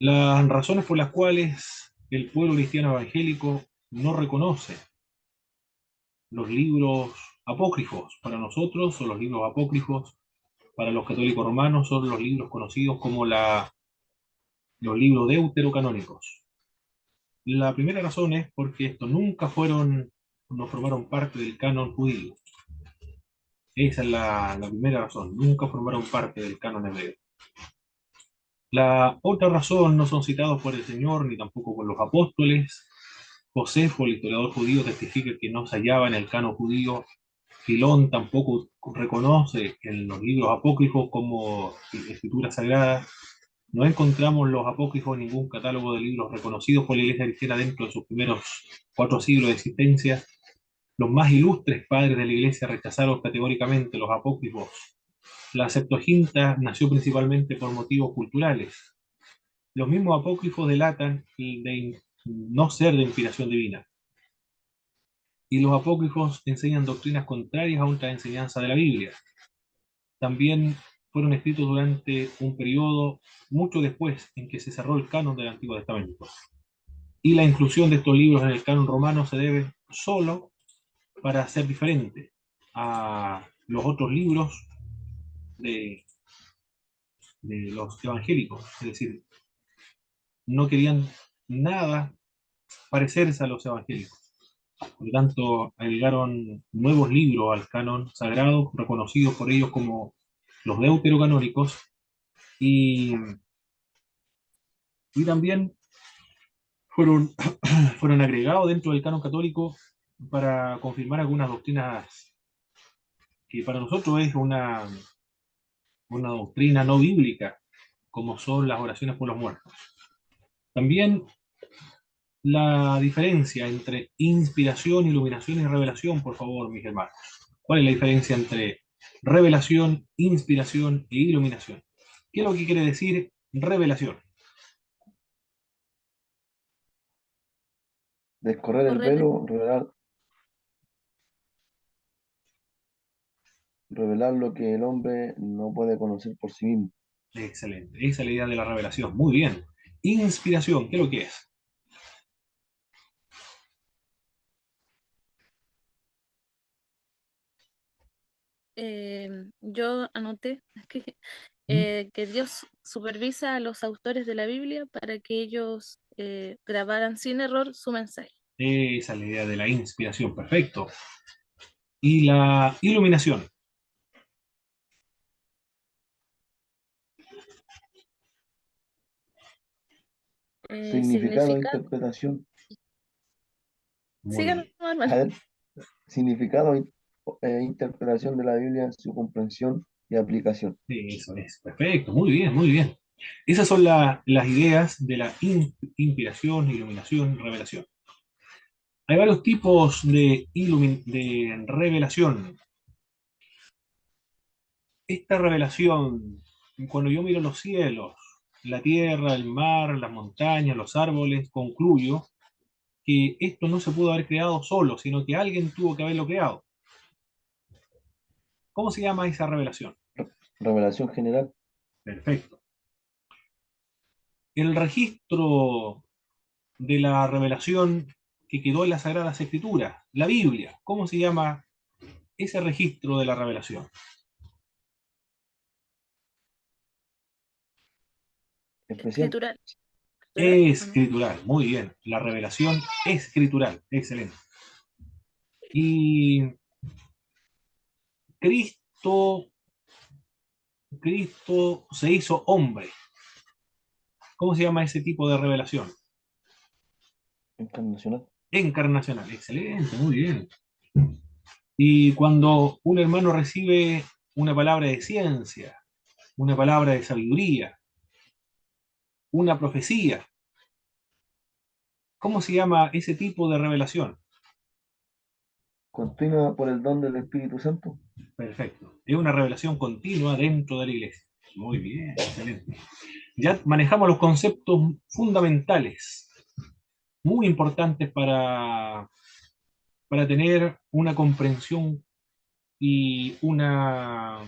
Las razones por las cuales el pueblo cristiano evangélico no reconoce los libros apócrifos para nosotros, o los libros apócrifos para los católicos romanos, son los libros conocidos como los libros deuterocanónicos. La primera razón es porque estos nunca fueron, no formaron parte del canon judío. Esa es la primera razón, nunca formaron parte del canon hebreo. La otra razón, no son citados por el Señor ni tampoco por los apóstoles. Josefo, el historiador judío, testifica que no se hallaba en el canon judío. Filón tampoco reconoce en los libros apócrifos como escritura sagrada. No encontramos los apócrifos en ningún catálogo de libros reconocidos por la Iglesia cristiana dentro de sus primeros 4 siglos de existencia. Los más ilustres padres de la Iglesia rechazaron categóricamente los apócrifos. La Septuaginta nació principalmente por motivos culturales. Los mismos apócrifos delatan de no ser de inspiración divina. Y los apócrifos enseñan doctrinas contrarias a otra enseñanza de la Biblia. También fueron escritos durante un periodo mucho después en que se cerró el canon del Antiguo Testamento. Y la inclusión de estos libros en el canon romano se debe solo para ser diferente a los otros libros de, de los evangélicos. Es decir, no querían nada parecerse a los evangélicos. Por lo tanto, agregaron nuevos libros al canon sagrado, reconocidos por ellos como los deuterocanónicos, y, y también fueron, fueron agregados dentro del canon católico para confirmar algunas doctrinas que para nosotros es una doctrina no bíblica, como son las oraciones por los muertos. También la diferencia entre inspiración, iluminación y revelación, por favor, mis hermanos. ¿Cuál es la diferencia entre revelación, inspiración e iluminación? ¿Qué es lo que quiere decir revelación? Descorrer el Correr, velo, revelar lo que el hombre no puede conocer por sí mismo. Excelente, esa es la idea de la revelación. Muy bien. Inspiración, ¿qué es lo que es? yo anoté que, ¿Mm? que Dios supervisa a los autores de la Biblia para que ellos grabaran sin error su mensaje. Esa es la idea de la inspiración, perfecto. Y la iluminación. Significado e Significa, interpretación. Muy sigan, bien. A hermano. ver, significado e interpretación de la Biblia, su comprensión y aplicación. Eso es, perfecto, muy bien, muy bien. Esas son las ideas de la inspiración, iluminación, revelación. Hay varios tipos de revelación. Esta revelación, cuando yo miro los cielos, la tierra, el mar, las montañas, los árboles, concluyo que esto no se pudo haber creado solo, sino que alguien tuvo que haberlo creado. ¿Cómo se llama esa revelación? Revelación general. Perfecto. El registro de la revelación que quedó en las Sagradas Escrituras, la Biblia, ¿cómo se llama ese registro de la revelación? Especial. Escritural. ¿Escritural? ¿O no? Escritural, muy bien. La revelación escritural, excelente. Y Cristo, Cristo se hizo hombre. ¿Cómo se llama ese tipo de revelación? Encarnacional. Encarnacional, excelente, muy bien. Y cuando un hermano recibe una palabra de ciencia, una palabra de sabiduría, una profecía, ¿cómo se llama ese tipo de revelación? Continua por el don del Espíritu Santo. Perfecto. Es una revelación continua dentro de la iglesia. Muy bien, excelente. Ya manejamos los conceptos fundamentales, muy importantes para tener una comprensión y una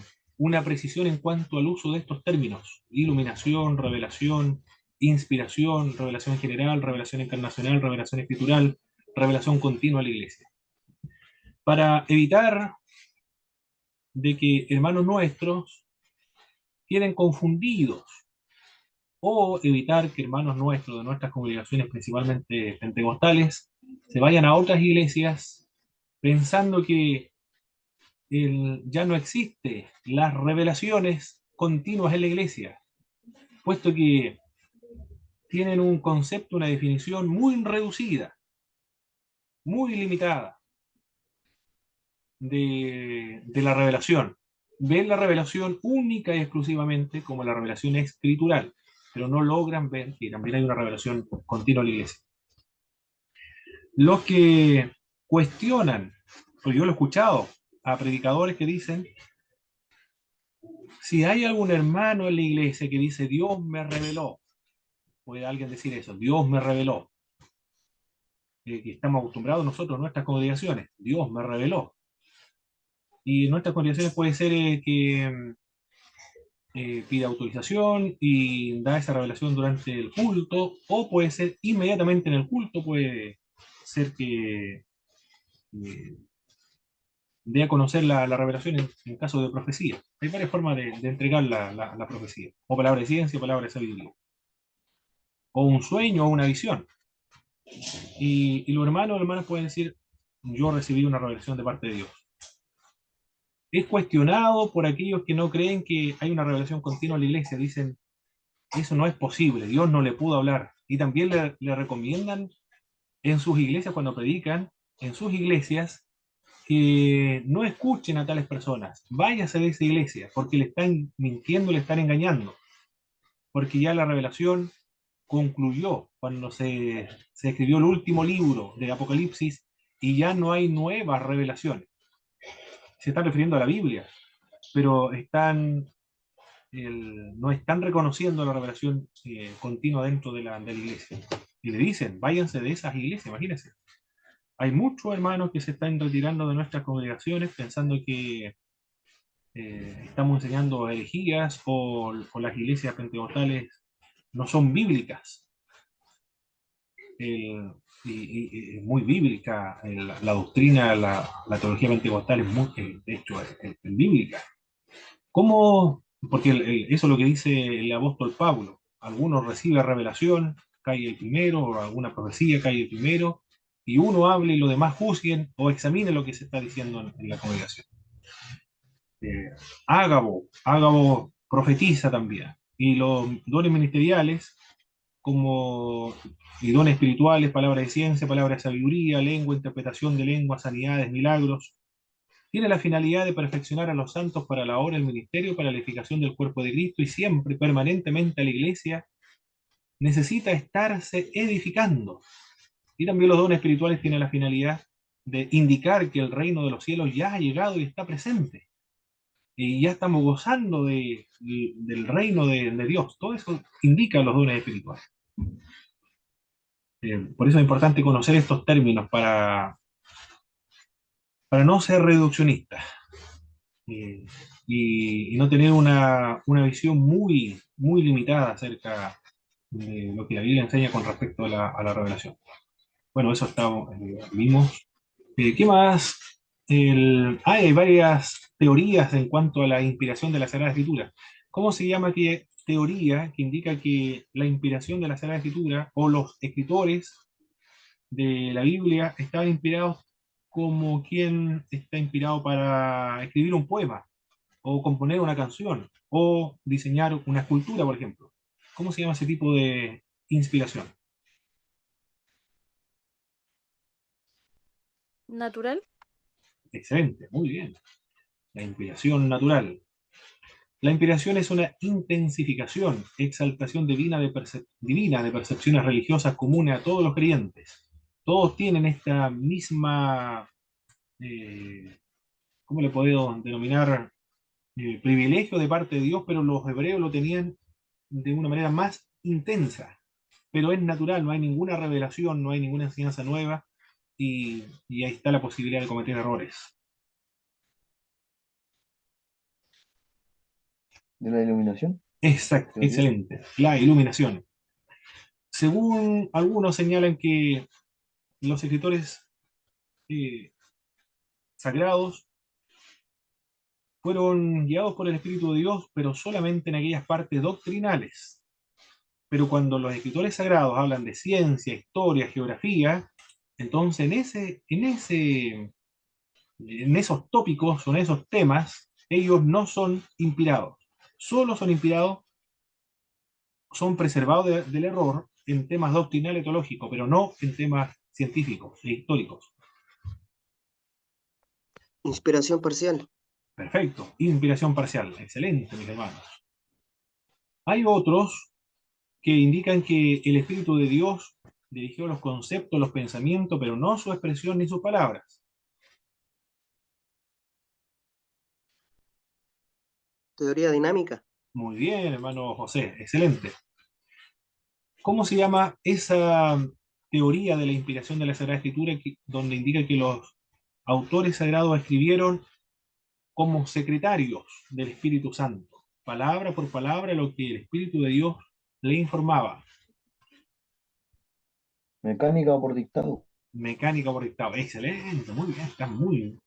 precisión en cuanto al uso de estos términos: iluminación, revelación, inspiración, revelación general, revelación encarnacional, revelación escritural, revelación continua a la iglesia. Para evitar de que hermanos nuestros queden confundidos o evitar que hermanos nuestros de nuestras congregaciones, principalmente pentecostales, se vayan a otras iglesias pensando que ya no existe las revelaciones continuas en la iglesia, puesto que tienen un concepto, una definición muy reducida, muy limitada de la revelación. Ven la revelación única y exclusivamente como la revelación escritural, pero no logran ver que también hay una revelación continua en la iglesia. Los que cuestionan, pues yo lo he escuchado a predicadores que dicen, si hay algún hermano en la iglesia que dice Dios me reveló, puede alguien decir eso, Dios me reveló, que estamos acostumbrados nosotros en nuestras congregaciones, Dios me reveló. Y en nuestras congregaciones puede ser que pide autorización y da esa revelación durante el culto, o puede ser inmediatamente en el culto, puede ser que dé a conocer la revelación en caso de profecía. Hay varias formas de entregar la profecía, o palabra de ciencia, o palabra de sabiduría, o un sueño, o una visión. Y los hermanos pueden decir, yo recibí una revelación de parte de Dios. Es cuestionado por aquellos que no creen que hay una revelación continua en la iglesia. Dicen, eso no es posible, Dios no le pudo hablar. Y también le recomiendan en sus iglesias, cuando predican, en sus iglesias, que no escuchen a tales personas. Váyase de esa iglesia, porque le están mintiendo, le están engañando. Porque ya la revelación concluyó cuando se escribió el último libro de Apocalipsis y ya no hay nuevas revelaciones. Se está refiriendo a la Biblia, pero no están reconociendo la revelación continua dentro de la iglesia. Y le dicen, váyanse de esas iglesias, imagínense. Hay muchos hermanos que se están retirando de nuestras congregaciones pensando que estamos enseñando herejías o las iglesias pentecostales no son bíblicas. Y muy bíblica la doctrina, la teología pentecostal es muy, de hecho, es bíblica. ¿Cómo? Porque eso es lo que dice el apóstol Pablo. Algunos reciben revelación, cae el primero, o alguna profecía cae el primero, y uno hable y los demás juzguen o examinen lo que se está diciendo en la congregación. Ágabo profetiza también. Y los dones ministeriales, como y dones espirituales, palabra de ciencia, palabra de sabiduría, lengua, interpretación de lengua, sanidades, milagros, tiene la finalidad de perfeccionar a los santos para la obra del ministerio, para la edificación del cuerpo de Cristo, y siempre, permanentemente, la iglesia necesita estarse edificando. Y también los dones espirituales tienen la finalidad de indicar que el reino de los cielos ya ha llegado y está presente. Y ya estamos gozando del reino de Dios. Todo eso indica los dones espirituales. Por eso es importante conocer estos términos para no ser reduccionistas. eh, y no tener una visión muy, muy limitada acerca de lo que la Biblia enseña con respecto a la revelación. Bueno, eso vimos. ¿Qué más? Hay varias teorías en cuanto a la inspiración de la Sagrada Escritura. ¿Cómo se llama aquella teoría que indica que la inspiración de la Sagrada Escritura o los escritores de la Biblia estaban inspirados como quien está inspirado para escribir un poema, o componer una canción, o diseñar una escultura, por ejemplo? ¿Cómo se llama ese tipo de inspiración? ¿Natural? Excelente, muy bien. La inspiración natural. La inspiración es una intensificación, exaltación divina de percepciones religiosas comunes a todos los creyentes. Todos tienen esta misma, ¿cómo le puedo denominar? Privilegio de parte de Dios, pero los hebreos lo tenían de una manera más intensa. Pero es natural, no hay ninguna revelación, no hay ninguna enseñanza nueva, y ahí está la posibilidad de cometer errores. De la iluminación, Exacto, teoría. excelente. La iluminación. Según algunos señalan que los escritores eh, sagrados fueron guiados por el Espíritu de Dios, pero solamente en aquellas partes doctrinales. Pero cuando los escritores sagrados hablan de ciencia, historia, geografía, entonces en esos tópicos o en esos temas, ellos no son inspirados. Solo son inspirados, son preservados del error en temas doctrinales y teológicos, pero no en temas científicos e históricos. Inspiración parcial. Perfecto. Inspiración parcial. Excelente, mis hermanos. Hay otros que indican que el Espíritu de Dios dirigió los conceptos, los pensamientos, pero no su expresión ni sus palabras. Teoría dinámica. Muy bien, hermano José. Excelente. ¿Cómo se llama esa teoría de la inspiración de la Sagrada Escritura donde indica que los autores sagrados escribieron como secretarios del Espíritu Santo, palabra por palabra lo que el Espíritu de Dios le informaba? Mecánica o por dictado. Mecánica por dictado. Excelente, muy bien,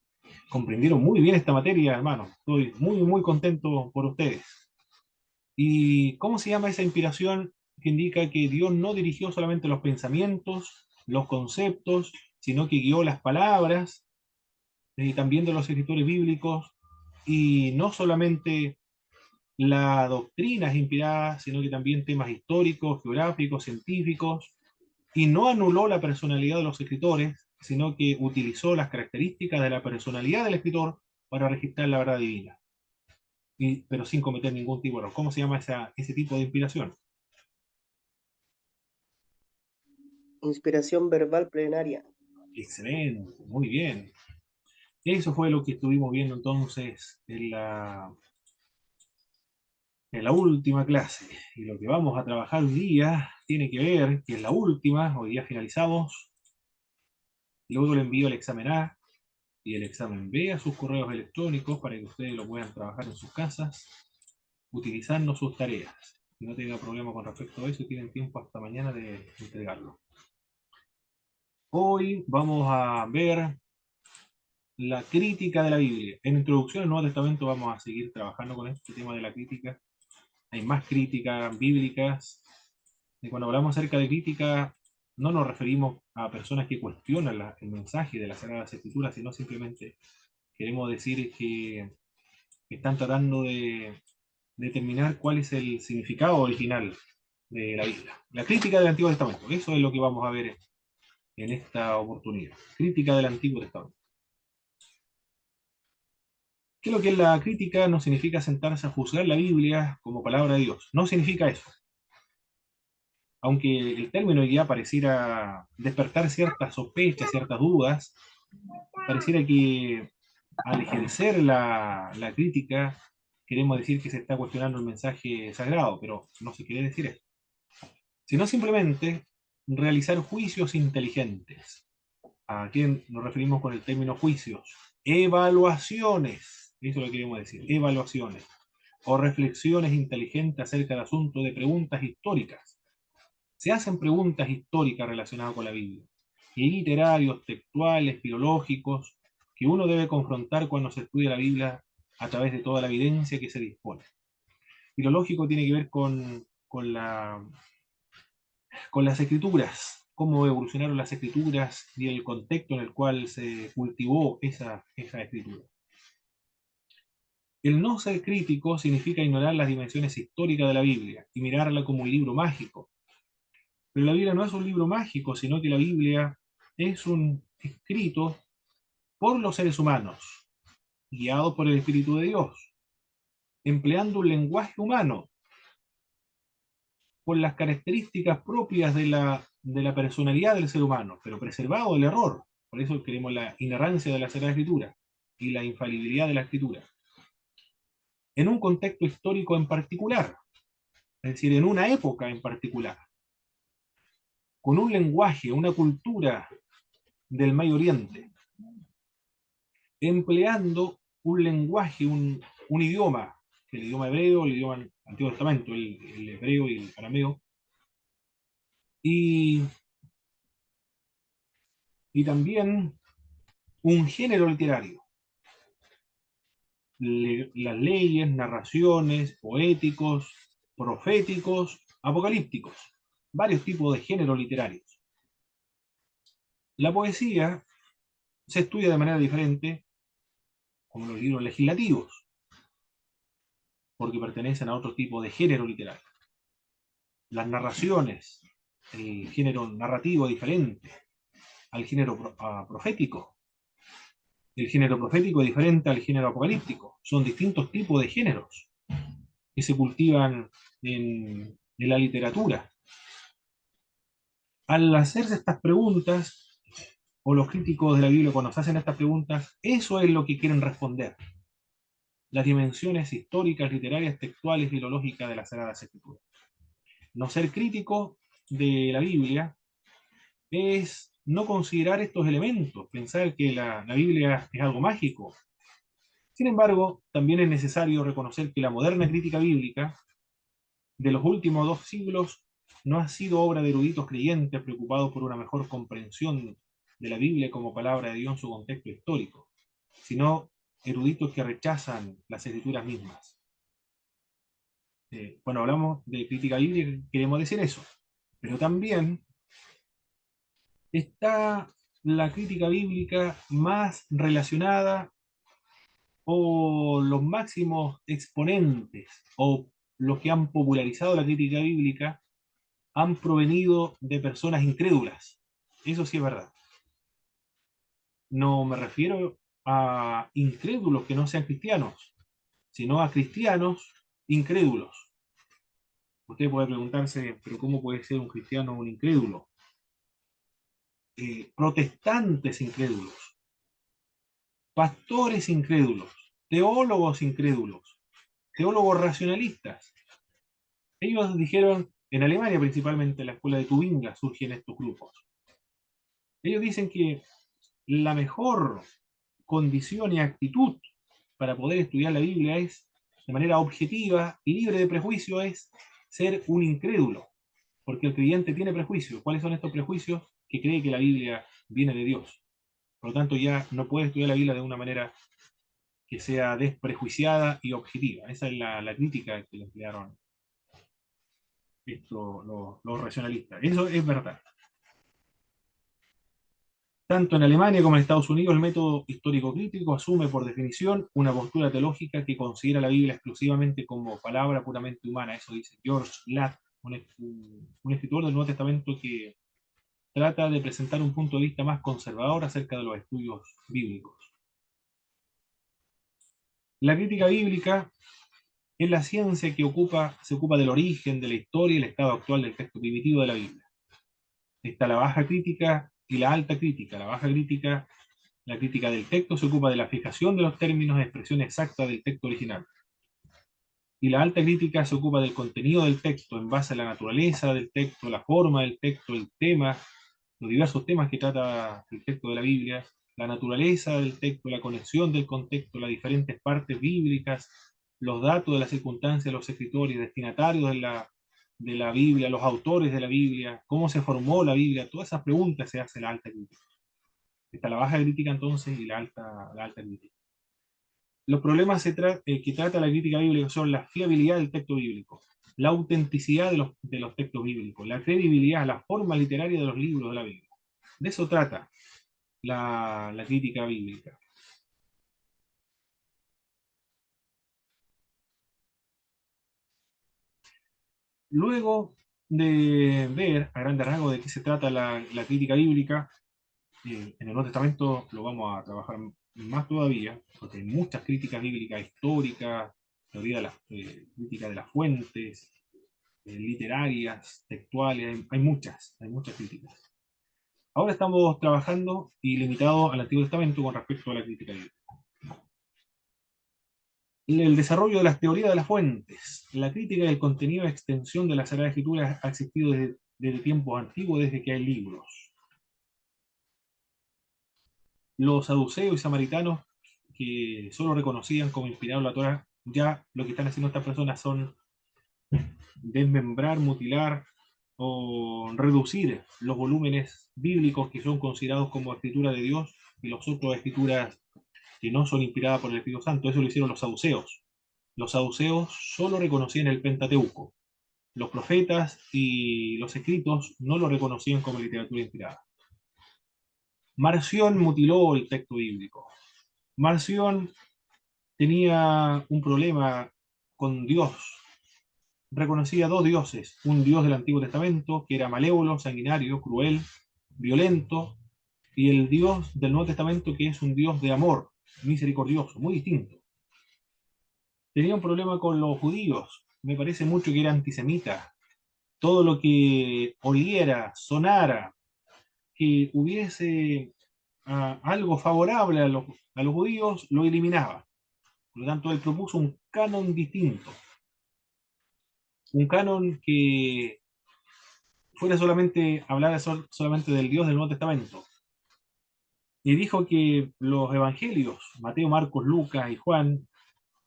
comprendieron muy bien esta materia, hermano. Estoy muy contento por ustedes. ¿Y cómo se llama esa inspiración que indica que Dios no dirigió solamente los pensamientos, los conceptos, sino que guió las palabras, también de los escritores bíblicos, y no solamente la doctrina es inspirada, sino que también temas históricos, geográficos, científicos, y no anuló la personalidad de los escritores, sino que utilizó las características de la personalidad del escritor para registrar la verdad divina, pero sin cometer ningún tipo de error? ¿Cómo se llama ese tipo de inspiración? Inspiración verbal plenaria. Excelente, muy bien. Eso fue lo que estuvimos viendo entonces en la última clase. Y lo que vamos a trabajar hoy día tiene que ver, que es la última, hoy día finalizamos, luego le envío el examen A y el examen B a sus correos electrónicos para que ustedes lo puedan trabajar en sus casas, utilizando sus tareas. Si no tengan problema con respecto a eso, tienen tiempo hasta mañana de entregarlo. Hoy vamos a ver la crítica de la Biblia. En Introducción al Nuevo Testamento vamos a seguir trabajando con este tema de la crítica. Hay más críticas bíblicas. Y cuando hablamos acerca de crítica, no nos referimos a personas que cuestionan el mensaje de las Sagradas Escrituras, sino simplemente queremos decir que están tratando de determinar cuál es el significado original de la Biblia. La crítica del Antiguo Testamento, eso es lo que vamos a ver en esta oportunidad. Crítica del Antiguo Testamento. ¿Qué es lo que es la crítica? No significa sentarse a juzgar la Biblia como palabra de Dios. No significa eso. Aunque el término ya pareciera despertar ciertas sospechas, ciertas dudas, pareciera que al ejercer la crítica queremos decir que se está cuestionando el mensaje sagrado, pero no se quiere decir eso. Sino simplemente realizar juicios inteligentes. ¿A quién nos referimos con el término juicios? Evaluaciones. Eso lo queremos decir, evaluaciones. O reflexiones inteligentes acerca del asunto de preguntas históricas. Se hacen preguntas históricas relacionadas con la Biblia, y literarios, textuales, filológicos, que uno debe confrontar cuando se estudia la Biblia a través de toda la evidencia que se dispone. Filológico tiene que ver con las escrituras, cómo evolucionaron las escrituras y el contexto en el cual se cultivó esa escritura. El no ser crítico significa ignorar las dimensiones históricas de la Biblia y mirarla como un libro mágico. Pero la Biblia no es un libro mágico, sino que la Biblia es un escrito por los seres humanos, guiados por el Espíritu de Dios, empleando un lenguaje humano, con las características propias de la personalidad del ser humano, pero preservado del error. Por eso queremos la inerrancia de la Sagrada Escritura y la infalibilidad de la Escritura. En un contexto histórico en particular, es decir, en una época en particular, con un lenguaje, una cultura del Medio Oriente, empleando un lenguaje, un idioma, el idioma hebreo, el idioma del Antiguo Testamento, el hebreo y el arameo, y, y también un género literario. Las leyes, narraciones, poéticos, proféticos, apocalípticos, varios tipos de géneros literarios. La poesía se estudia de manera diferente, como los libros legislativos, porque pertenecen a otro tipo de género literario. Las narraciones, el género narrativo diferente al género profético. El género profético es diferente al género apocalíptico. Son distintos tipos de géneros que se cultivan en la literatura. Al hacerse estas preguntas, o los críticos de la Biblia cuando se hacen estas preguntas, eso es lo que quieren responder. Las dimensiones históricas, literarias, textuales, filológicas de las Sagradas Escrituras. No ser crítico de la Biblia es no considerar estos elementos, pensar que la Biblia es algo mágico. Sin embargo, también es necesario reconocer que la moderna crítica bíblica de los últimos 2 siglos no ha sido obra de eruditos creyentes preocupados por una mejor comprensión de la Biblia como palabra de Dios en su contexto histórico, sino eruditos que rechazan las escrituras mismas. Cuando hablamos de crítica bíblica queremos decir eso, pero también está la crítica bíblica más relacionada o los máximos exponentes o los que han popularizado la crítica bíblica han provenido de personas incrédulas. Eso sí es verdad. No me refiero a incrédulos que no sean cristianos, sino a cristianos incrédulos. Usted puede preguntarse, pero ¿cómo puede ser un cristiano un incrédulo? Protestantes incrédulos, pastores incrédulos, teólogos incrédulos, teólogos racionalistas. Ellos dijeron, en Alemania principalmente, en la escuela de Tubinga surgen estos grupos. Ellos dicen que la mejor condición y actitud para poder estudiar la Biblia es, de manera objetiva y libre de prejuicio, es ser un incrédulo, porque el creyente tiene prejuicios. ¿Cuáles son estos prejuicios? Que cree que la Biblia viene de Dios. Por lo tanto, ya no puede estudiar la Biblia de una manera que sea desprejuiciada y objetiva. Esa es la crítica que le emplearon los racionalistas. Eso es verdad. Tanto en Alemania como en Estados Unidos, el método histórico-crítico asume por definición una postura teológica que considera la Biblia exclusivamente como palabra puramente humana. Eso dice George Latt, un escritor del Nuevo Testamento que trata de presentar un punto de vista más conservador acerca de los estudios bíblicos. La crítica bíblica es la ciencia que se ocupa del origen, de la historia y el estado actual del texto primitivo de la Biblia. Está la baja crítica y la alta crítica. La crítica del texto se ocupa de la fijación de los términos de expresión exacta del texto original. Y la alta crítica se ocupa del contenido del texto en base a la naturaleza del texto, la forma del texto, el tema, los diversos temas que trata el texto de la Biblia, la naturaleza del texto, la conexión del contexto, las diferentes partes bíblicas, los datos de las circunstancias, los escritores, destinatarios de la Biblia, los autores de la Biblia, cómo se formó la Biblia, todas esas preguntas se hace la alta crítica. Está la baja crítica entonces y la alta crítica. Los problemas que trata la crítica bíblica son la fiabilidad del texto bíblico, la autenticidad de los textos bíblicos, la credibilidad, la forma literaria de los libros de la Biblia. De eso trata la crítica bíblica. Luego de ver a grandes rasgos de qué se trata la crítica bíblica, en el Nuevo Testamento lo vamos a trabajar más todavía, porque hay muchas críticas bíblicas históricas, teoría de crítica de las fuentes, literarias, textuales, hay muchas críticas. Ahora estamos trabajando y limitados al Antiguo Testamento con respecto a la crítica bíblica. El desarrollo de las teorías de las fuentes, la crítica del contenido de extensión de la Sagrada Escritura ha existido desde tiempos antiguos, desde que hay libros. Los saduceos y samaritanos, que solo reconocían como inspirado la Torá, ya lo que están haciendo estas personas son desmembrar, mutilar o reducir los volúmenes bíblicos que son considerados como escritura de Dios y las otras escrituras que no son inspiradas por el Espíritu Santo. Eso lo hicieron los saduceos. Los saduceos solo reconocían el Pentateuco. Los profetas y los escritos no lo reconocían como literatura inspirada. Marción mutiló el texto bíblico. Marción tenía un problema con Dios. Reconocía dos dioses, un dios del Antiguo Testamento, que era malévolo, sanguinario, cruel, violento, y el dios del Nuevo Testamento, que es un dios de amor, misericordioso, muy distinto. Tenía un problema con los judíos, me parece mucho que era antisemita. Todo lo que oliera, sonara, que hubiese algo favorable a los judíos, lo eliminaba. Por lo tanto, él propuso un canon distinto. Un canon que fuera solamente, hablara solamente del Dios del Nuevo Testamento. Y dijo que los evangelios, Mateo, Marcos, Lucas y Juan,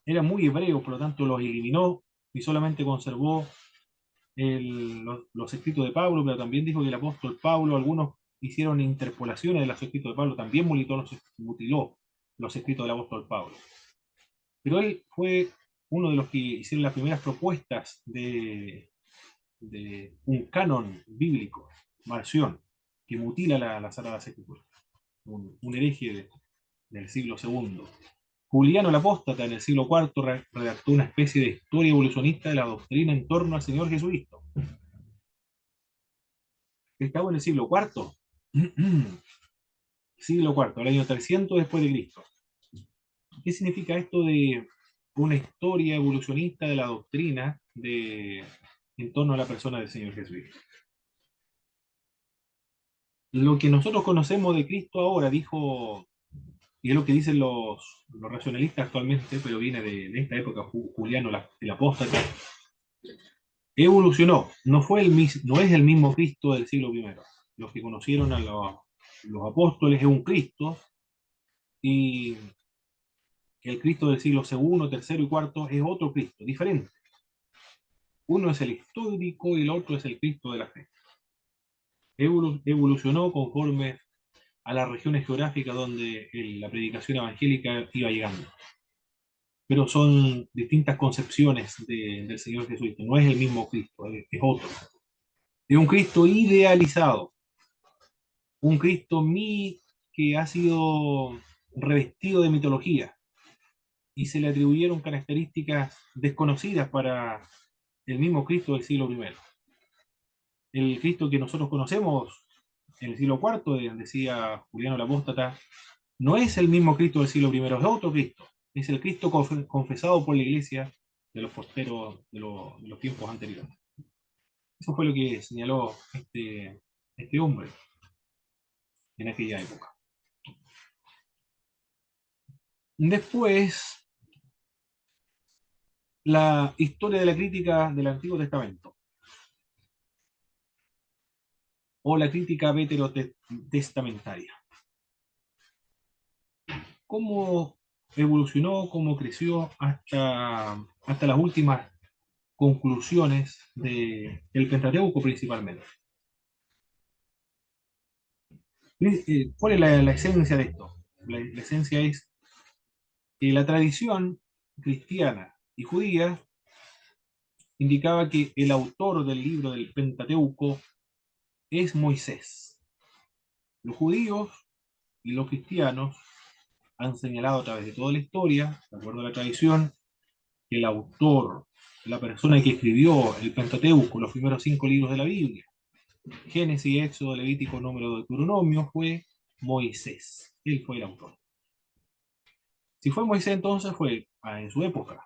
eran muy hebreos, por lo tanto los eliminó y solamente conservó los escritos de Pablo, pero también dijo que el apóstol Pablo, algunos hicieron interpolaciones de los escritos de Pablo, también mutiló los escritos del apóstol Pablo. Pero él fue uno de los que hicieron las primeras propuestas de un canon bíblico, Marción, que mutila las Sagradas Escrituras. Un hereje del siglo II. Juliano el Apóstata, en el siglo IV, redactó una especie de historia evolucionista de la doctrina en torno al Señor Jesucristo. Estamos en el siglo IV. Siglo IV, el año 300 después de Cristo. ¿Qué significa esto de una historia evolucionista de la doctrina en torno a la persona del Señor Jesucristo? Lo que nosotros conocemos de Cristo ahora, dijo, y es lo que dicen los racionalistas actualmente, pero viene de esta época, Juliano el Apóstata, evolucionó, no es el mismo Cristo del siglo I. Los que conocieron a los apóstoles es un Cristo, y el Cristo del siglo II, tercero y cuarto es otro Cristo, diferente. Uno es el histórico y el otro es el Cristo de la fe. Evolucionó conforme a las regiones geográficas donde la predicación evangélica iba llegando. Pero son distintas concepciones del Señor Jesucristo. No es el mismo Cristo, es otro. Es un Cristo idealizado, un Cristo que ha sido revestido de mitología y se le atribuyeron características desconocidas para el mismo Cristo del siglo I. El Cristo que nosotros conocemos en el siglo IV, decía Juliano el Apóstata, no es el mismo Cristo del siglo I, es otro Cristo. Es el Cristo confesado por la Iglesia de los posteros, de los tiempos anteriores. Eso fue lo que señaló este hombre en aquella época. Después, la historia de la crítica del Antiguo Testamento, o la crítica veterotestamentaria. ¿Cómo evolucionó, cómo creció hasta las últimas conclusiones del Pentateuco principalmente? ¿Cuál es la esencia de esto? La esencia es que la tradición cristiana y judía indicaba que el autor del libro del Pentateuco es Moisés. Los judíos y los cristianos han señalado a través de toda la historia, de acuerdo a la tradición, que el autor, la persona que escribió el Pentateuco, los primeros 5 libros de la Biblia, Génesis, Éxodo, Levítico, Número, Deuteronomio, fue Moisés. Él fue el autor. Si fue Moisés, entonces fue en su época,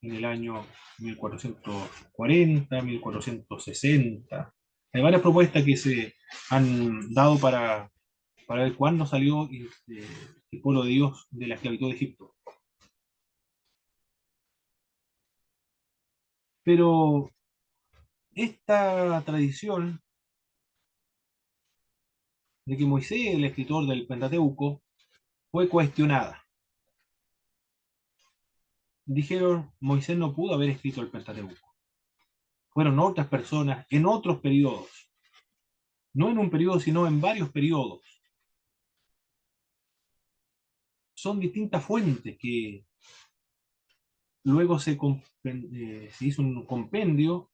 en el año 1440, 1460. Hay varias propuestas que se han dado para ver cuándo salió el pueblo de Dios de la esclavitud de Egipto. Pero esta tradición de que Moisés, el escritor del Pentateuco, fue cuestionada. Dijeron, Moisés no pudo haber escrito el Pentateuco. fueron otras personas en otros periodos, no en un periodo, sino en varios periodos. Son distintas fuentes que luego se hizo un compendio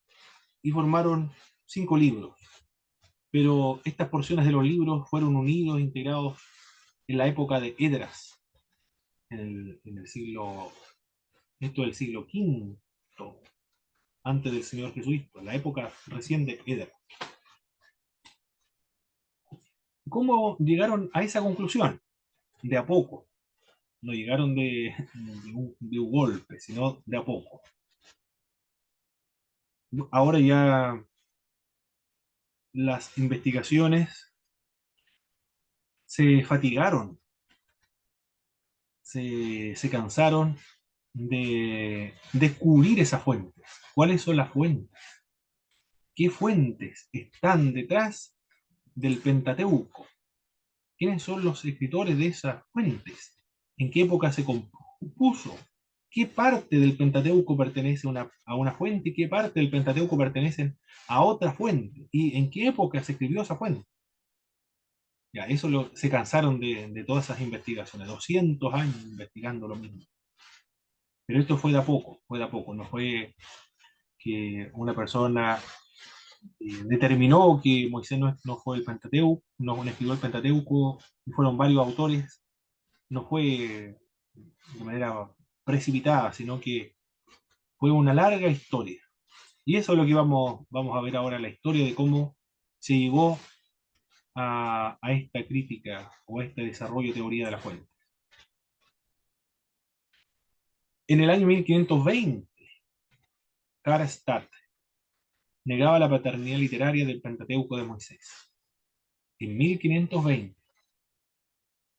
y formaron 5 libros. Pero estas porciones de los libros fueron unidos, integrados en la época de Edras, en el siglo, esto del siglo V, antes del Señor Jesucristo, en la época recién de Edras. ¿Cómo llegaron a esa conclusión? De a poco. No llegaron de un golpe, sino de a poco. Ahora ya las investigaciones se fatigaron, se cansaron de descubrir esas fuentes. ¿Cuáles son las fuentes? ¿Qué fuentes están detrás del Pentateuco? ¿Quiénes son los escritores de esas fuentes? ¿En qué época se compuso? ¿Qué parte del Pentateuco pertenece a una fuente y qué parte del Pentateuco pertenece a otra fuente? ¿Y en qué época se escribió esa fuente? Ya, se cansaron de todas esas investigaciones, 200 años investigando lo mismo. Pero esto fue de a poco, no fue que una persona determinó que Moisés no fue el Pentateuco, no escribió el Pentateuco, y fueron varios autores, no fue de manera precipitada, sino que fue una larga historia. Y eso es lo que vamos a ver ahora, la historia de cómo se llegó a esta crítica o a este desarrollo de teoría de la fuente. En el año 1520, Karlstadt negaba la paternidad literaria del Pentateuco de Moisés. En 1520.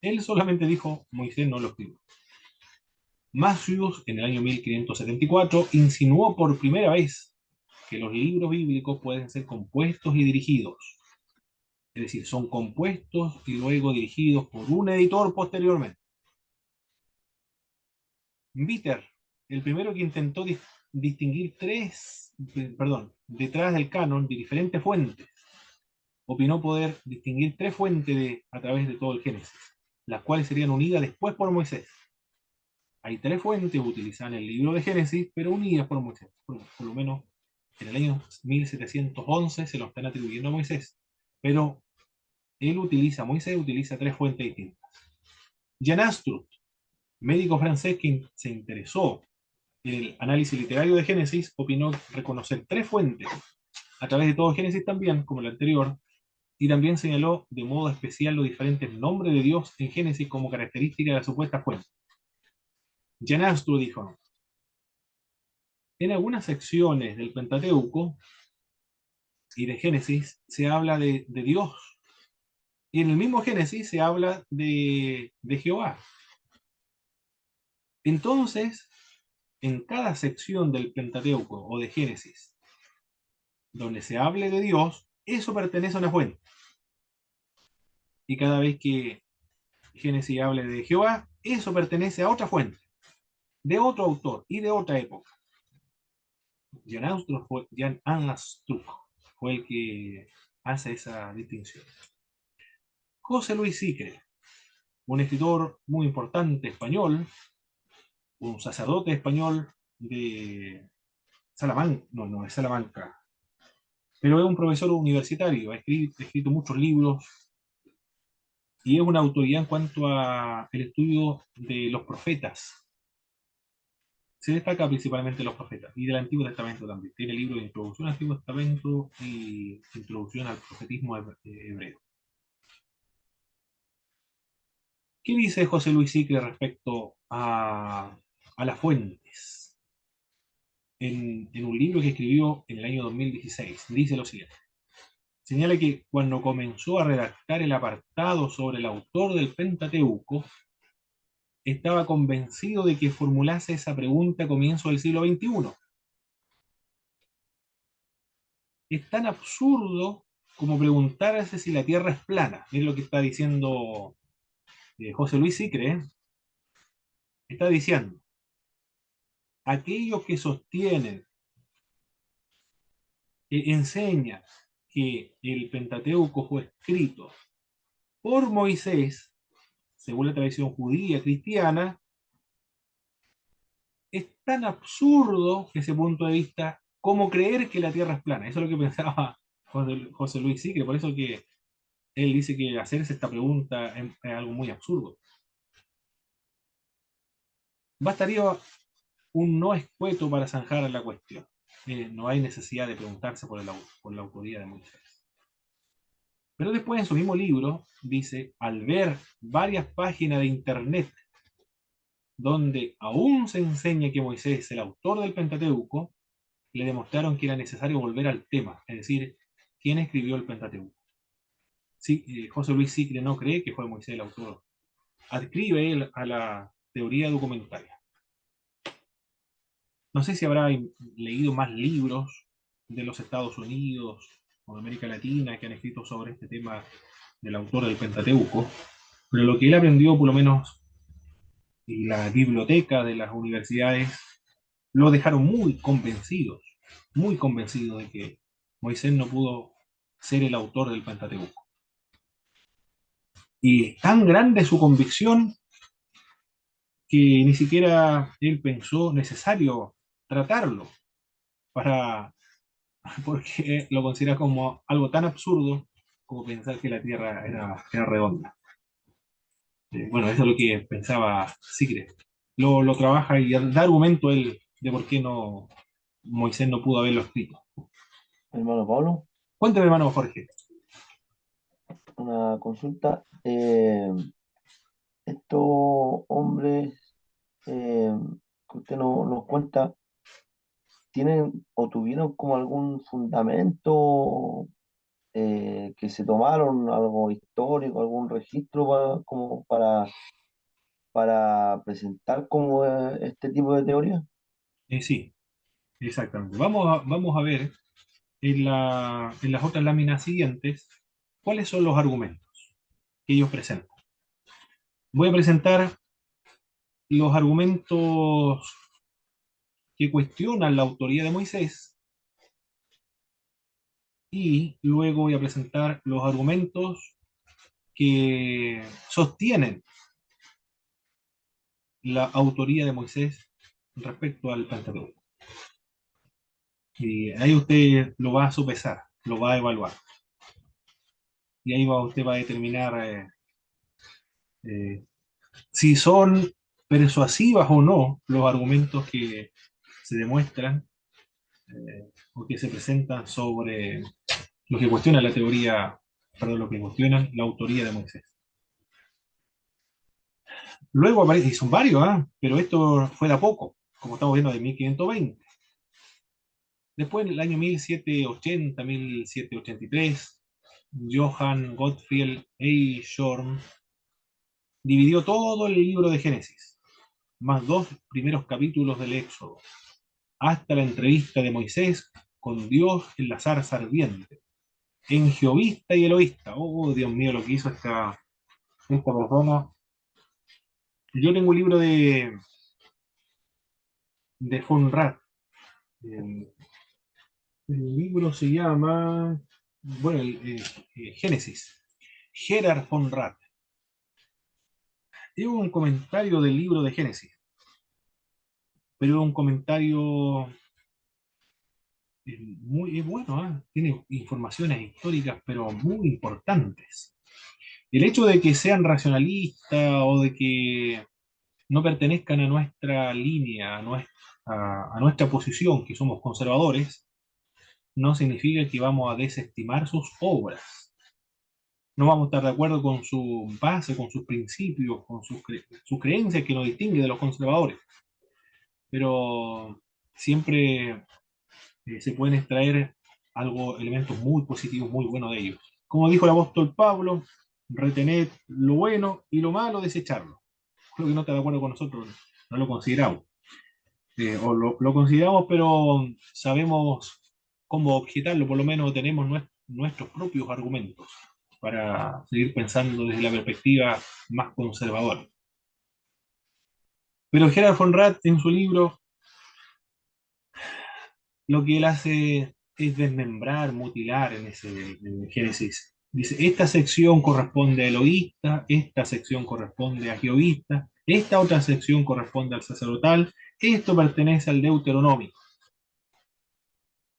Él solamente dijo, Moisés no lo escribió. Matthews, en el año 1574, insinuó por primera vez que los libros bíblicos pueden ser compuestos y dirigidos. Es decir, son compuestos y luego dirigidos por un editor posteriormente. Bitter, el primero que intentó distinguir detrás del canon de diferentes fuentes, opinó poder distinguir 3 fuentes a través de todo el Génesis, las cuales serían unidas después por Moisés. Hay 3 fuentes utilizadas en el libro de Génesis, pero unidas por Moisés. Por lo menos en el año 1711 se lo están atribuyendo a Moisés. Pero Moisés utiliza 3 fuentes distintas. Jean Astruc, médico francés que se interesó en el análisis literario de Génesis, opinó reconocer 3 fuentes a través de todo Génesis también, como el anterior, y también señaló de modo especial los diferentes nombres de Dios en Génesis como característica de la supuesta fuente. Jean Astruc dijo, en algunas secciones del Pentateuco y de Génesis se habla de Dios, y en el mismo Génesis se habla de Jehová. Entonces, en cada sección del Pentateuco o de Génesis, donde se hable de Dios, eso pertenece a una fuente. Y cada vez que Génesis hable de Jehová, eso pertenece a otra fuente, de otro autor y de otra época. Jan Astruc fue el que hace esa distinción. José Luis Sicre, un escritor muy importante español, un sacerdote español de Salamanca, no es Salamanca, pero es un profesor universitario, ha escrito muchos libros y es una autoridad en cuanto al estudio de los profetas. Se destaca principalmente de los profetas y del Antiguo Testamento también. Tiene libros de introducción al Antiguo Testamento y introducción al profetismo hebreo. ¿Qué dice José Luis Sicre respecto a las fuentes? En un libro que escribió en el año 2016, dice lo siguiente. Señala que cuando comenzó a redactar el apartado sobre el autor del Pentateuco, estaba convencido de que formulase esa pregunta a comienzos del siglo XXI. Es tan absurdo como preguntarse si la Tierra es plana. Es lo que está diciendo José Luis Sicre. Está diciendo, aquellos que sostienen enseña que el Pentateuco fue escrito por Moisés, según la tradición judía cristiana, es tan absurdo ese punto de vista como creer que la Tierra es plana. Eso es lo que pensaba José Luis Sigre, por eso que él dice que hacerse esta pregunta es algo muy absurdo. Bastaría un no escueto para zanjar la cuestión. No hay necesidad de preguntarse por la autoría de Moisés. Pero después en su mismo libro dice, al ver varias páginas de internet donde aún se enseña que Moisés es el autor del Pentateuco, le demostraron que era necesario volver al tema, es decir, quién escribió el Pentateuco. Sí, José Luis Sicre no cree que fue Moisés el autor. Adscribe él a la teoría documentaria. No sé si habrá leído más libros de los Estados Unidos o de América Latina que han escrito sobre este tema del autor del Pentateuco, pero lo que él aprendió, por lo menos, y la biblioteca de las universidades, lo dejaron muy convencidos de que Moisés no pudo ser el autor del Pentateuco. Y es tan grande su convicción que ni siquiera él pensó necesario tratarlo para porque lo considera como algo tan absurdo como pensar que la Tierra era redonda. Bueno, eso es lo que pensaba Sigre. Lo trabaja y da argumento él de por qué no Moisés no pudo haberlo escrito. Hermano Pablo, Cuéntame, hermano Jorge. una consulta. Estos hombres que usted nos cuenta, ¿tienen o tuvieron como algún fundamento que se tomaron, algo histórico, algún registro como para presentar como este tipo de teoría? Sí, exactamente. Vamos a ver en las otras láminas siguientes cuáles son los argumentos que ellos presentan. Voy a presentar los argumentos que cuestionan la autoría de Moisés y luego voy a presentar los argumentos que sostienen la autoría de Moisés respecto al Pentateuco. Y ahí usted lo va a sopesar, lo va a evaluar. Y ahí usted va a determinar eh, si son persuasivas o no los argumentos que se demuestran o que se presentan sobre lo que cuestiona la teoría, perdón, lo que cuestiona la autoría de Moisés. Luego aparece, y son varios, pero esto fue de a poco, como estamos viendo de 1520. Después, en el año 1780, 1783, Johann Gottfried Eichhorn dividió todo el libro de Génesis, más dos primeros capítulos del Éxodo, hasta la entrevista de Moisés con Dios en la zarza ardiente, en Jehovista y Eloísta. Oh, Dios mío, lo que hizo esta persona. Yo tengo un libro de von Rath. El libro se llama, bueno, Génesis. Gerhard von Rath. Es un comentario del libro de Génesis, pero es un comentario muy bueno, tiene informaciones históricas, pero muy importantes. El hecho de que sean racionalistas o de que no pertenezcan a nuestra línea, a nuestra posición, que somos conservadores, no significa que vamos a desestimar sus obras. No vamos a estar de acuerdo con su base, con sus principios, con sus creencias que nos distingue de los conservadores. Pero siempre se pueden extraer elementos muy positivos, muy buenos de ellos. Como dijo el apóstol Pablo, retened lo bueno y lo malo, desecharlo. Creo que no está de acuerdo con nosotros, no lo consideramos. O lo consideramos, pero sabemos cómo objetarlo, por lo menos tenemos nuestros propios argumentos para seguir pensando desde la perspectiva más conservadora. Pero Gerhard von Rath, en su libro, lo que él hace es desmembrar, mutilar en Génesis. Dice, esta sección corresponde a Eloísta, esta sección corresponde a Jehovista, esta otra sección corresponde al sacerdotal, esto pertenece al Deuteronomio.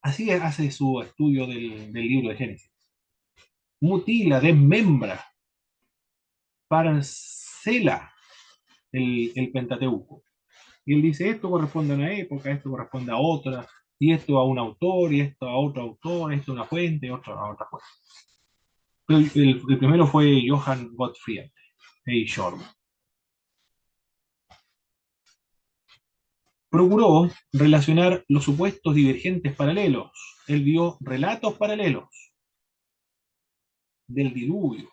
Así hace su estudio del libro de Génesis. Mutila, desmembra, parcela el Pentateuco. Y él dice, esto corresponde a una época, esto corresponde a otra, y esto a un autor, y esto a otro autor, esto a una fuente, otro a otra fuente. El primero fue Johann Gottfried Eichhorn. Procuró relacionar los supuestos divergentes paralelos. Él vio relatos paralelos del diluvio,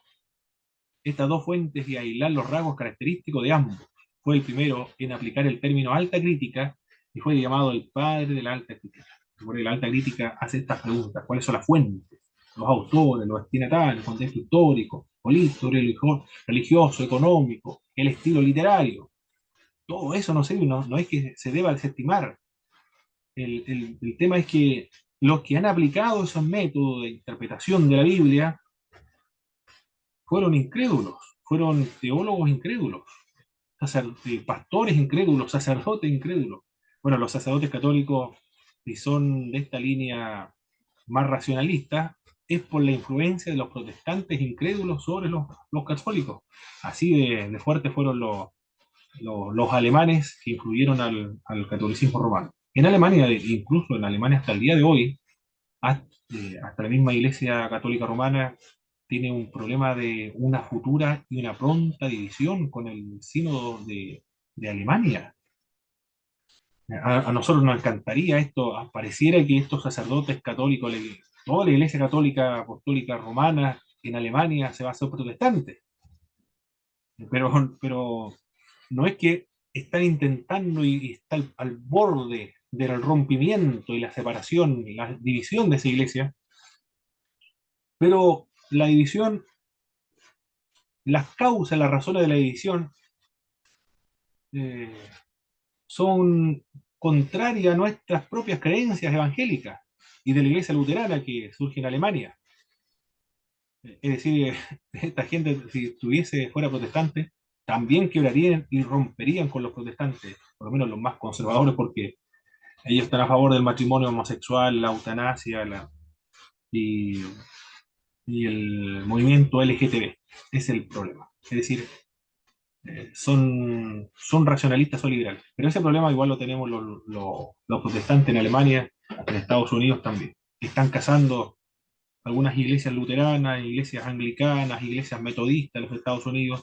estas dos fuentes, y aislar los rasgos característicos de ambos. Fue el primero en aplicar el término alta crítica y fue llamado el padre de la alta crítica. Porque la alta crítica hace estas preguntas: ¿cuáles son las fuentes? Los autores, los destinatarios, el contexto histórico, político, religioso, económico, el estilo literario. Todo eso no es que se deba desestimar. El tema es que los que han aplicado esos métodos de interpretación de la Biblia fueron incrédulos, fueron teólogos incrédulos, pastores incrédulos, sacerdotes incrédulos. Bueno, los sacerdotes católicos, si son de esta línea más racionalista, es por la influencia de los protestantes incrédulos sobre los católicos. Así de fuertes fueron los alemanes que influyeron al catolicismo romano. En Alemania, incluso en Alemania hasta el día de hoy, hasta la misma Iglesia Católica Romana tiene un problema de una futura y una pronta división con el sínodo de Alemania. A nosotros nos encantaría esto, pareciera que estos sacerdotes católicos, toda la Iglesia Católica Apostólica Romana en Alemania se va a hacer protestante. Pero no es que están intentando y está al borde del rompimiento y la separación y la división de esa iglesia, pero la división, las causas, las razones de la división eh, son contrarias a nuestras propias creencias evangélicas y de la iglesia luterana que surge en Alemania. Es decir, esta gente, si estuviese fuera protestante, también quebrarían y romperían con los protestantes, por lo menos los más conservadores, porque ellos están a favor del matrimonio homosexual, la eutanasia y, y el movimiento LGTB. Es el problema. Es decir, son racionalistas o liberales. Pero ese problema igual lo tenemos los protestantes en Alemania, en Estados Unidos también. Están casando algunas iglesias luteranas, iglesias anglicanas, iglesias metodistas en los Estados Unidos.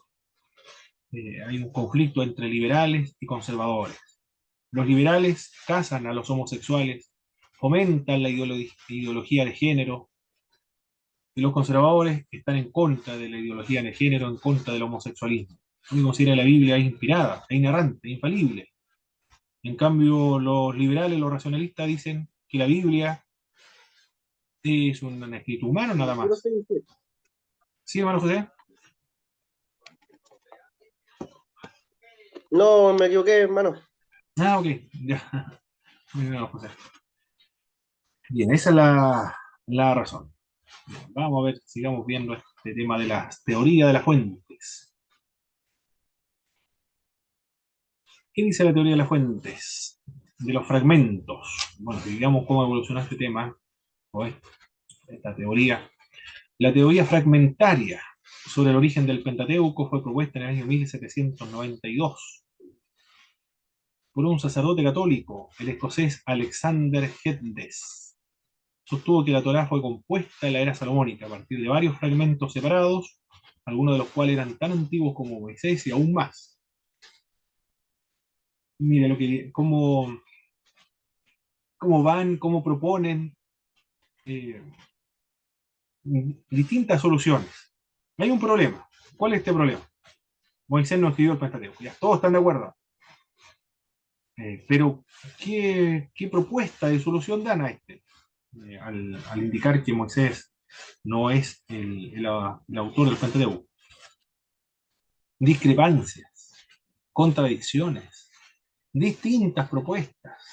Hay un conflicto entre liberales y conservadores. Los liberales casan a los homosexuales, fomentan la ideología de género, y los conservadores están en contra de la ideología de género, en contra del homosexualismo. Uno considera que la Biblia es inspirada, es inerrante, es infalible. En cambio, los liberales, los racionalistas dicen que la Biblia es un escrito humano nada más. ¿Sí, hermano José? No, me equivoqué, hermano. Ah, ok, ya. Muy bien, José. Bien, esa es la razón. Bien, vamos a ver, sigamos viendo este tema de las teorías de las fuentes. ¿Qué dice la teoría de las fuentes? De los fragmentos. Bueno, si digamos cómo evoluciona este tema, o esta teoría. La teoría fragmentaria sobre el origen del Pentateuco fue propuesta en el año 1792 por un sacerdote católico, el escocés Alexander Geddes. Sostuvo que la Torá fue compuesta en la era salomónica a partir de varios fragmentos separados, algunos de los cuales eran tan antiguos como Moisés y aún más. Mira cómo proponen eh, distintas soluciones. Hay un problema. ¿Cuál es este problema? Moisés no escribió el Pentateuco. Ya todos están de acuerdo. Pero, ¿qué propuesta de solución dan a este? Al indicar que Moisés no es el autor del Pentateuco. Discrepancias, contradicciones, distintas propuestas,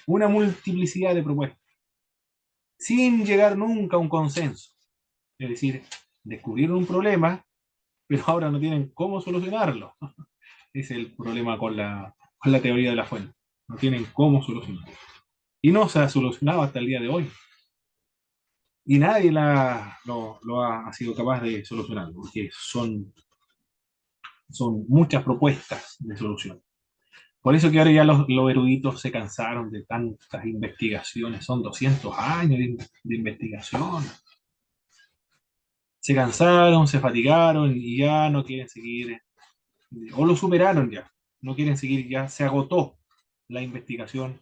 una multiplicidad de propuestas. sin llegar nunca a un consenso. Es decir, descubrieron un problema, pero ahora no tienen cómo solucionarlo. Es el problema con la teoría de la fuente. No tienen cómo solucionarlo. Y no se ha solucionado hasta el día de hoy. Y nadie ha sido capaz de solucionarlo, porque son muchas propuestas de solución. Por eso que ahora ya los eruditos se cansaron de tantas investigaciones. Son 200 años de investigación. Se cansaron, se fatigaron y ya no quieren seguir, o lo superaron ya. No quieren seguir, ya se agotó la investigación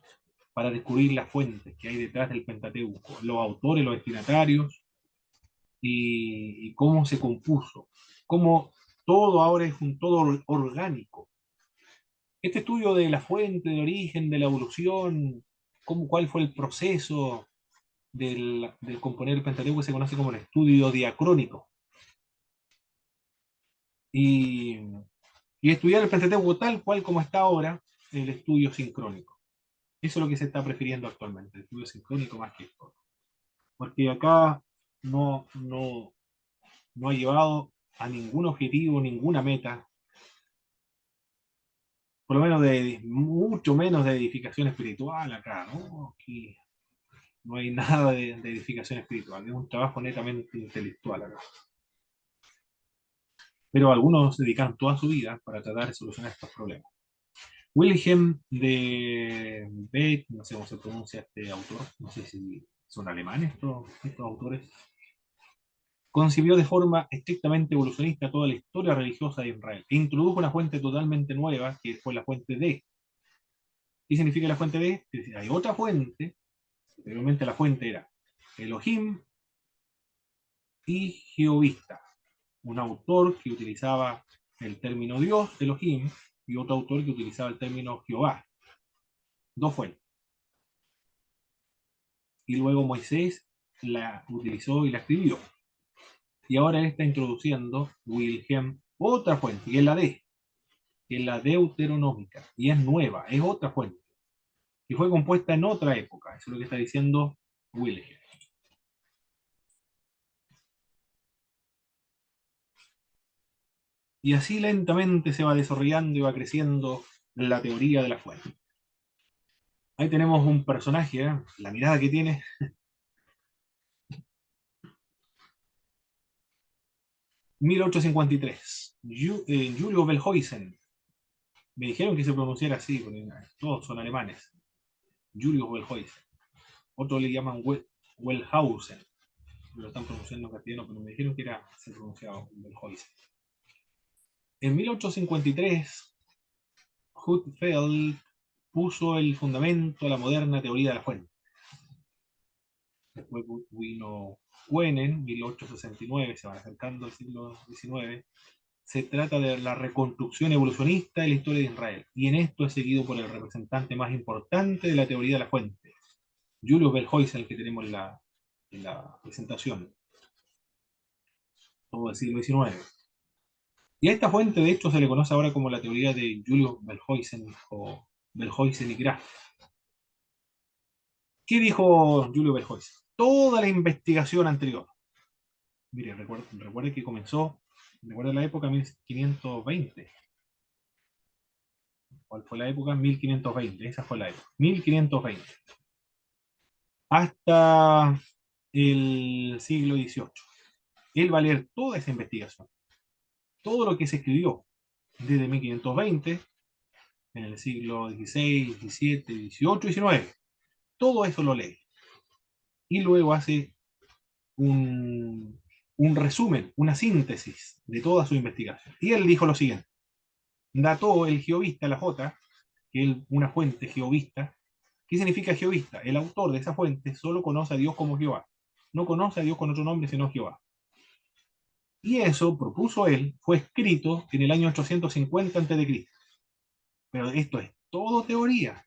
para descubrir las fuentes que hay detrás del Pentateuco, los autores, los destinatarios y cómo se compuso, cómo todo ahora es un todo orgánico. Este estudio de la fuente, del origen, de la evolución, cuál fue el proceso del componer el Pentateuco se conoce como el estudio diacrónico. Y, y estudiar el Pentateuco tal cual como está ahora, el estudio sincrónico. Eso es lo que se está prefiriendo actualmente, el estudio sincrónico más que esto. Porque acá no ha llevado a ningún objetivo, ninguna meta, por lo menos mucho menos de edificación espiritual acá, ¿no? Aquí no hay nada de edificación espiritual, es un trabajo netamente intelectual acá. Pero algunos dedican toda su vida para tratar de solucionar estos problemas. Wilhelm de Beth, no sé cómo se pronuncia este autor, no sé si son alemanes estos autores, concibió de forma estrictamente evolucionista toda la historia religiosa de Israel e introdujo una fuente totalmente nueva que fue la fuente de. ¿Qué significa la fuente de? Es decir, hay otra fuente, anteriormente la fuente era Elohim y Jehovista, un autor que utilizaba el término Dios, Elohim, y otro autor que utilizaba el término Jehová. Dos fuentes. Y luego Moisés la utilizó y la escribió. Y ahora él está introduciendo Wilhelm otra fuente, y es la D, que es la deuteronómica, y es nueva, es otra fuente, y fue compuesta en otra época, eso es lo que está diciendo Wilhelm. Y así lentamente se va desarrollando y va creciendo la teoría de la fuente. Ahí tenemos un personaje, ¿eh? La mirada que tiene. 1853. Julio Wellhausen. Me dijeron que se pronunciara así, porque todos son alemanes. Julio Wellhausen. Otros le llaman Wellhausen. Lo están pronunciando en castellano, pero me dijeron que se pronunciaba Wellhausen. En 1853, Hutfeld puso el fundamento a la moderna teoría de la fuente. Después vino Quenen, 1869, se van acercando al siglo XIX. Se trata de la reconstrucción evolucionista de la historia de Israel, y en esto es seguido por el representante más importante de la teoría de la fuente, Julius Wellhausen, que tenemos en la presentación, todo el siglo XIX. Y a esta fuente, de hecho, se le conoce ahora como la teoría de Julius Wellhausen o Wellhausen y Graf. ¿Qué dijo Julius Wellhausen? Toda la investigación anterior. Mire, recuerde que comenzó, recuerda la época 1520. ¿Cuál fue la época? 1520, esa fue la época. 1520. Hasta el siglo XVIII. Él va a leer toda esa investigación. Todo lo que se escribió desde 1520, en el siglo XVI, XVII, XVIII, XIX. Todo eso lo lee. Y luego hace un resumen, una síntesis de toda su investigación. Y él dijo lo siguiente. Dató el jehovista, la J, que es una fuente jehovista. ¿Qué significa jehovista? El autor de esa fuente solo conoce a Dios como Jehová. No conoce a Dios con otro nombre sino Jehová. Y eso, propuso él, fue escrito en el año 850 a.C. Pero esto es todo teoría.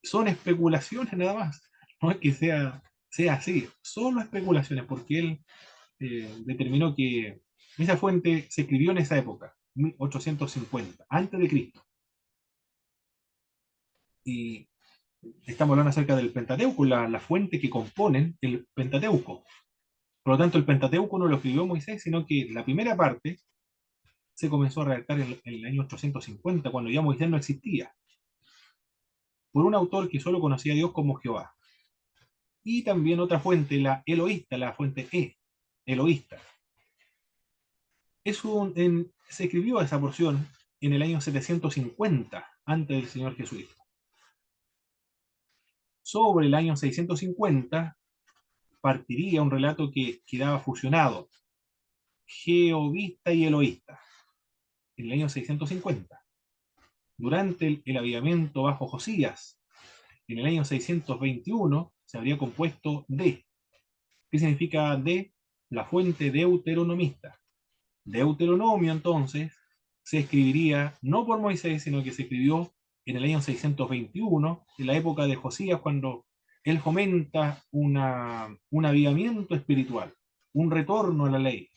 Son especulaciones nada más. No es que sea así. Solo especulaciones, porque él determinó que esa fuente se escribió en esa época, 1850, antes de Cristo. Y Estamos hablando acerca del Pentateuco, la fuente que componen el Pentateuco. Por lo tanto, el Pentateuco no lo escribió Moisés, sino que la primera parte se comenzó a redactar en el año 850, cuando ya Moisés no existía, por un autor que solo conocía a Dios como Jehová. Y también otra fuente, la Eloísta, la fuente Eloísta. Se escribió esa porción en el año 750, antes del Señor Jesucristo. Sobre el año 650 partiría un relato que quedaba fusionado, jehovista y eloísta, en el año 650. Durante el avivamiento bajo Josías, en el año 621, se habría compuesto D. ¿Qué significa D? La fuente deuteronomista. Deuteronomio, entonces, se escribiría no por Moisés, sino que se escribió en el año 621, en la época de Josías, cuando él fomenta un avivamiento espiritual, un retorno a la ley.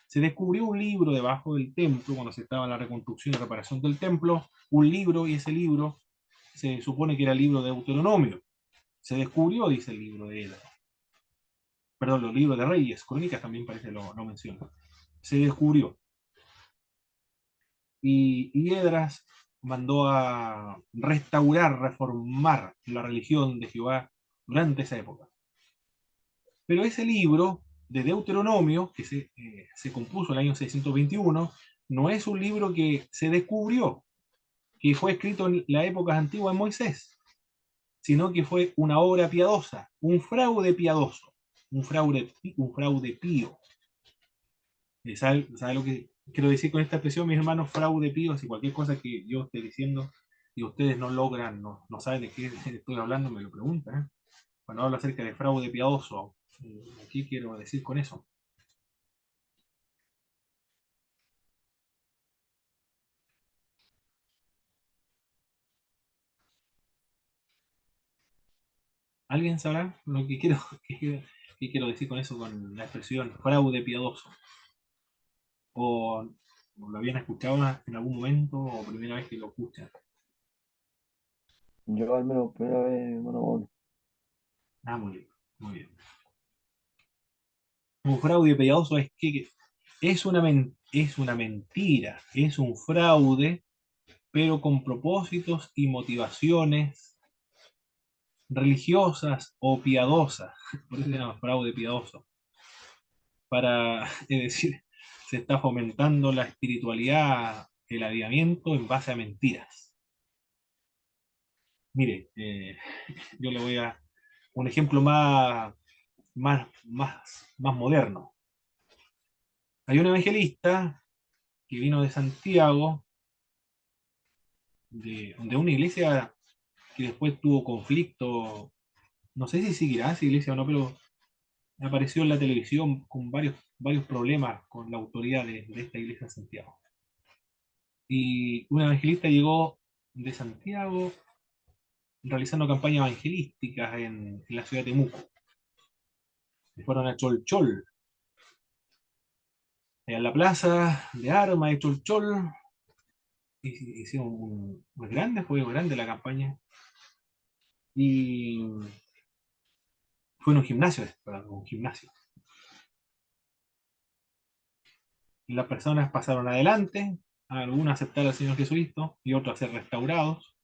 Se descubrió un libro debajo del templo, cuando se estaba en la reconstrucción y reparación del templo, un libro, y ese libro se supone que era el libro de Deuteronomio. Se descubrió, dice el libro de Edras. Perdón, los libros de Reyes, Crónicas también parece lo menciona. Se descubrió. Y Edras mandó a restaurar, reformar la religión de Jehová durante esa época. Pero ese libro de Deuteronomio, que se compuso en el año 621, no es un libro que se descubrió, que fue escrito en la época antigua de Moisés, sino que fue una obra piadosa, un fraude piadoso, un fraude pío. ¿Sabe lo que quiero decir con esta expresión, mis hermanos? Fraude pío, si cualquier cosa que yo esté diciendo y ustedes no logran, no saben de qué estoy hablando, me lo preguntan. Cuando hablo acerca de fraude piadoso, ¿qué quiero decir con eso? ¿Alguien sabrá lo que quiero, qué quiero decir con eso, con la expresión fraude piadoso? ¿O lo habían escuchado en algún momento o primera vez que lo escuchan? Yo al menos primera vez, hermano Mauro. Ah, muy bien, muy bien. Un fraude piadoso es una mentira, es un fraude, pero con propósitos y motivaciones religiosas o piadosas. Por eso se llama fraude piadoso. Es decir, se está fomentando la espiritualidad, el avivamiento en base a mentiras. Mire, yo le voy a un ejemplo más moderno. Hay un evangelista que vino de Santiago, de una iglesia que después tuvo conflicto, no sé si seguirá esa iglesia o no, pero apareció en la televisión con varios problemas con la autoridad de esta iglesia de Santiago. Y un evangelista llegó de Santiago realizando campañas evangelísticas en la ciudad de Temuco. Y fueron a Cholchol, en la plaza de armas de Cholchol, hicieron fue muy grande la campaña. Y fue en un gimnasio, perdón, un gimnasio. Y las personas pasaron adelante, algunos aceptaron al Señor Jesucristo y otros a ser restaurados.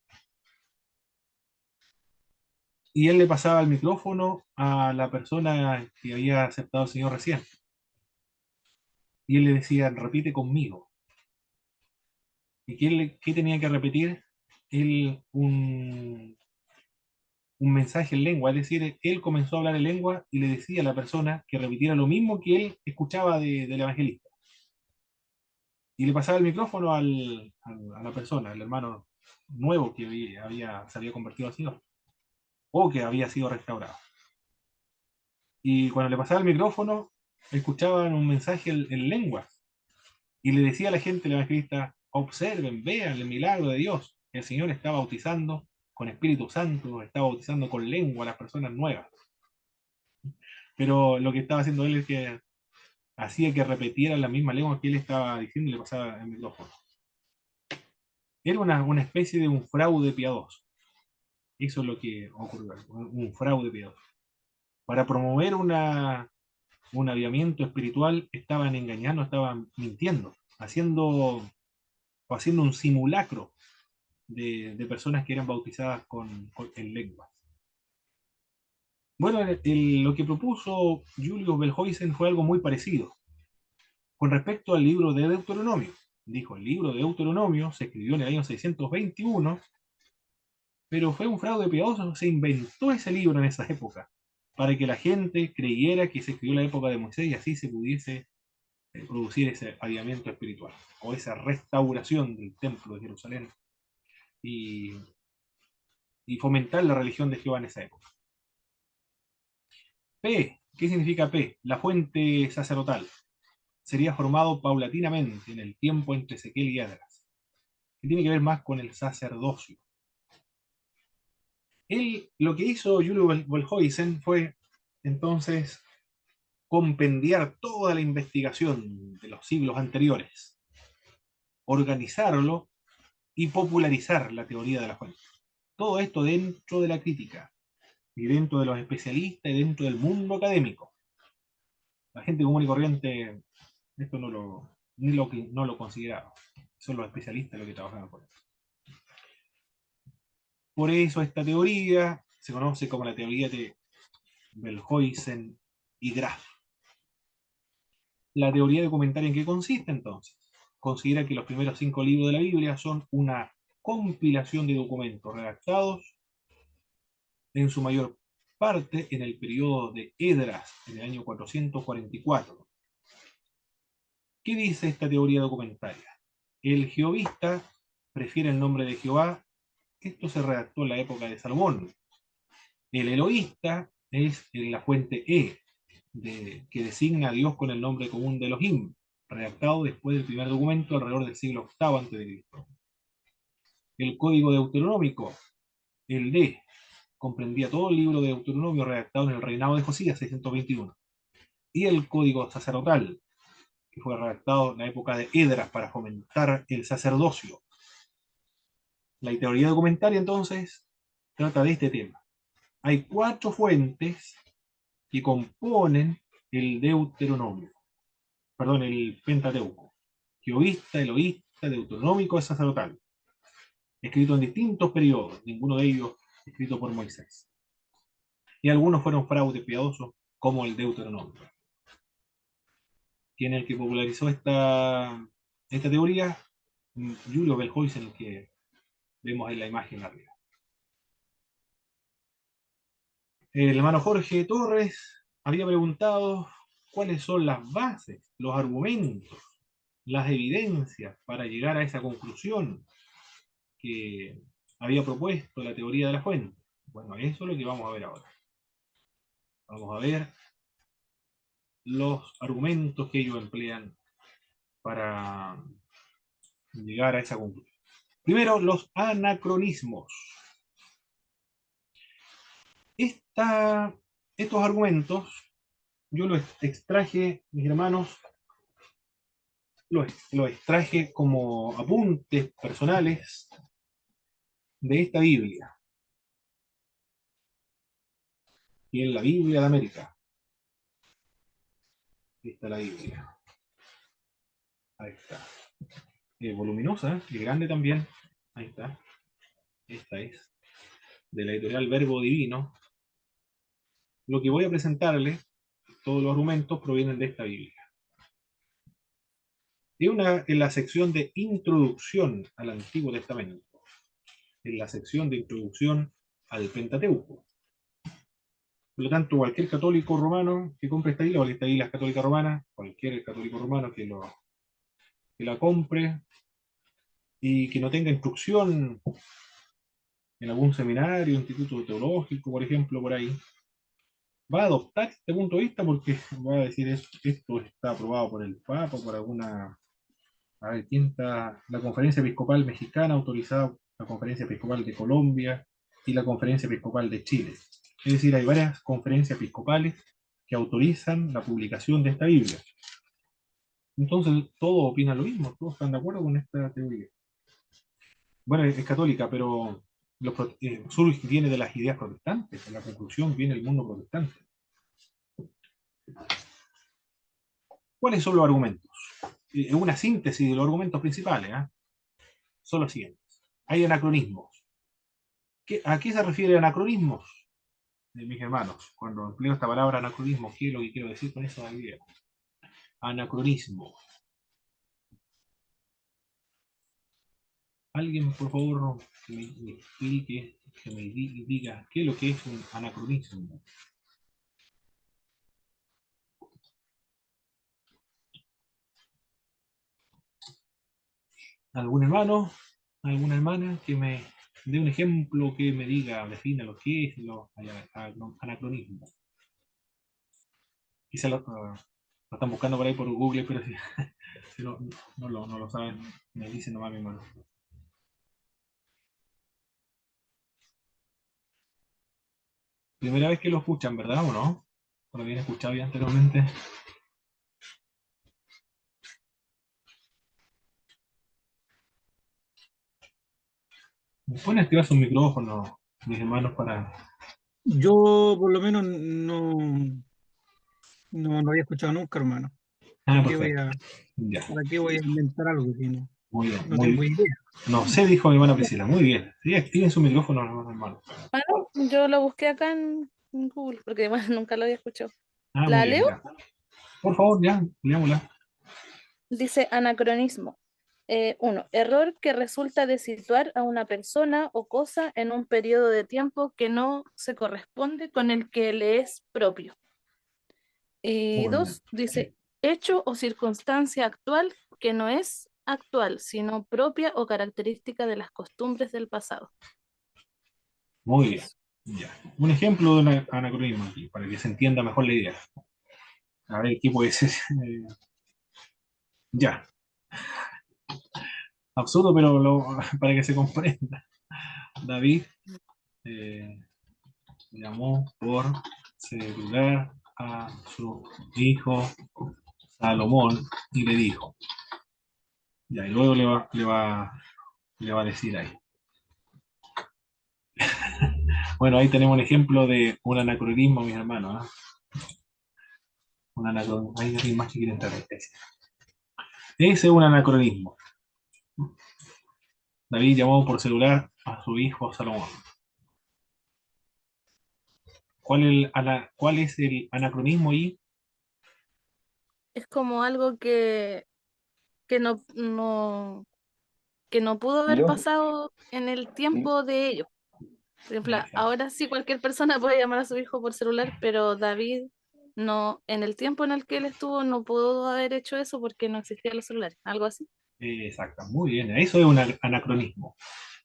Y él le pasaba el micrófono a la persona que había aceptado al Señor recién. Y él le decía, repite conmigo. ¿Y qué tenía que repetir? Él un mensaje en lengua, es decir, él comenzó a hablar en lengua y le decía a la persona que repitiera lo mismo que él escuchaba del evangelista. Y le pasaba el micrófono a la persona, al hermano nuevo que se había convertido al Señor, o que había sido restaurado. Y cuando le pasaba el micrófono, escuchaban un mensaje en lengua, y le decía a la gente, el evangelista, observen, vean el milagro de Dios. El Señor está bautizando con Espíritu Santo, está bautizando con lengua a las personas nuevas. Pero lo que estaba haciendo él es que hacía que repetieran la misma lengua que él estaba diciendo y le pasaba el micrófono. Era una especie de un fraude piadoso. Eso es lo que ocurrió, un fraude piadoso. Para promover un aviamiento espiritual, estaban engañando, estaban mintiendo, haciendo un simulacro de personas que eran bautizadas en lenguas. Bueno, lo que propuso Julius Belhoisen fue algo muy parecido. Con respecto al libro de Deuteronomio, dijo, el libro de Deuteronomio se escribió en el año 621, pero fue un fraude piadoso, se inventó ese libro en esa época, para que la gente creyera que se escribió en la época de Moisés y así se pudiese producir ese aviamiento espiritual, o esa restauración del templo de Jerusalén, y, y fomentar la religión de Jehová en esa época. P, ¿qué significa P? La fuente sacerdotal. Sería formado paulatinamente en el tiempo entre Ezequiel y Esdras, que tiene que ver más con el sacerdocio. Lo que hizo Julius Wellhausen fue entonces compendiar toda la investigación de los siglos anteriores, organizarlo y popularizar la teoría de la fuente. Todo esto dentro de la crítica, y dentro de los especialistas, y dentro del mundo académico. La gente común y corriente esto no lo consideraba. Son los especialistas los que trabajan por eso. Por eso esta teoría se conoce como la teoría de Belhoisen y Graf. La teoría documentaria, ¿en qué consiste entonces? Considera que los primeros 5 libros de la Biblia son una compilación de documentos redactados en su mayor parte en el periodo de Esdras, en el año 444. ¿Qué dice esta teoría documentaria? El jehovista prefiere el nombre de Jehová. Esto se redactó en la época de Salomón. El eloísta es la fuente que designa a Dios con el nombre común de Elohim, redactado después del primer documento alrededor del siglo VIII a.C. El código deuteronómico, el D, comprendía todo el libro de Deuteronomio redactado en el reinado de Josías, 621. Y el código sacerdotal, que fue redactado en la época de Esdras para fomentar el sacerdocio. La teoría documentaria, entonces, trata de este tema. Hay 4 fuentes que componen el Deuteronomio, perdón, el Pentateuco: jehovista, eloísta, deuteronómico y sacerdotal, escrito en distintos periodos, ninguno de ellos escrito por Moisés. Y algunos fueron fraudes piadosos, como el Deuteronomio. Quien es el que popularizó esta teoría, Julius Belhoisen, el que vemos en la imagen arriba. El hermano Jorge Torres había preguntado cuáles son las bases, los argumentos, las evidencias para llegar a esa conclusión que había propuesto la teoría de la fuente. Bueno, eso es lo que vamos a ver ahora. Vamos a ver los argumentos que ellos emplean para llegar a esa conclusión. Primero, los anacronismos. Estos argumentos yo los extraje, mis hermanos, los extraje como apuntes personales de esta Biblia, y es la Biblia de América. Ahí está la Biblia. Ahí está. Voluminosa y grande también. Ahí está. Esta es de la editorial Verbo Divino. Lo que voy a presentarles, todos los argumentos provienen de esta Biblia. En la sección de introducción al Antiguo Testamento, en la sección de introducción al Pentateuco. Por lo tanto, cualquier católico romano que compre esta Biblia, o esta Biblia es católica romana, cualquier católico romano que la compre y que no tenga instrucción en algún seminario, instituto teológico, por ejemplo, por ahí, va a adoptar este punto de vista porque va a decir esto está aprobado por el Papa, por alguna... A ver, ¿quién está? La Conferencia Episcopal Mexicana, autorizada la Conferencia Episcopal de Colombia y la Conferencia Episcopal de Chile. Es decir, hay varias conferencias episcopales que autorizan la publicación de esta Biblia. Entonces, todos opinan lo mismo, todos están de acuerdo con esta teoría. Bueno, es católica, pero Viene de las ideas protestantes, de la conclusión viene el mundo protestante. ¿Cuáles son los argumentos? Es una síntesis de los argumentos principales, ¿eh? Son los siguientes. Hay anacronismos. ¿A qué se refiere anacronismos? Mis hermanos, cuando empleo esta palabra anacronismo, ¿qué es lo que quiero decir con esa idea? Anacronismo. Alguien, por favor, que me explique, que me diga qué es lo que es un anacronismo. ¿Algún hermano, alguna hermana que me dé un ejemplo, que me diga, defina lo que es los anacronismos? Quizá lo están buscando por ahí por Google, pero si, si no lo saben, me dicen nomás mi hermano. Primera vez que lo escuchan, ¿verdad o no? ¿O lo habían escuchado ya anteriormente? ¿Pueden activar sus micrófonos, mis hermanos, para... Yo por lo menos no lo había escuchado nunca, hermano. Ah, ¿Para qué voy perfecto. a, Ya, para qué voy a inventar algo si muy bien, no tengo idea? No sé, dijo mi hermana Priscila, muy bien. Sí, activen su micrófono, hermano. Bueno, yo lo busqué acá en Google, porque además nunca lo había escuchado. Ah, muy ¿La bien, leo? ya. Por favor, ya, leámosla. Dice anacronismo. 1. Error que resulta de situar a una persona o cosa en un periodo de tiempo que no se corresponde con el que le es propio. Y Muy bien. 2. Dice hecho o circunstancia actual que no es actual, sino propia o característica de las costumbres del pasado. Muy bien. Eso. Ya. Un ejemplo de un anacronismo aquí, para que se entienda mejor la idea. A ver, ¿qué puede ser? Ya. Absurdo, pero para que se comprenda. David eh, llamó por celular a su hijo Salomón y le dijo. Ya, y luego le va a decir ahí. Bueno, ahí tenemos un ejemplo de un anacronismo, mis hermanos. Un anacronismo. Hay alguien más que quiere entrar. Ese es un anacronismo. David llamó por celular a su hijo Salomón. ¿Cuál es el anacronismo ahí? Es como algo que que no pudo haber Yo, pasado en el tiempo de ellos. Por ejemplo, Exacto. ahora sí cualquier persona puede llamar a su hijo por celular, pero David no, en el tiempo en el que él estuvo, no pudo haber hecho eso porque no existían los celulares, algo así. Exacto, muy bien. Eso es un anacronismo.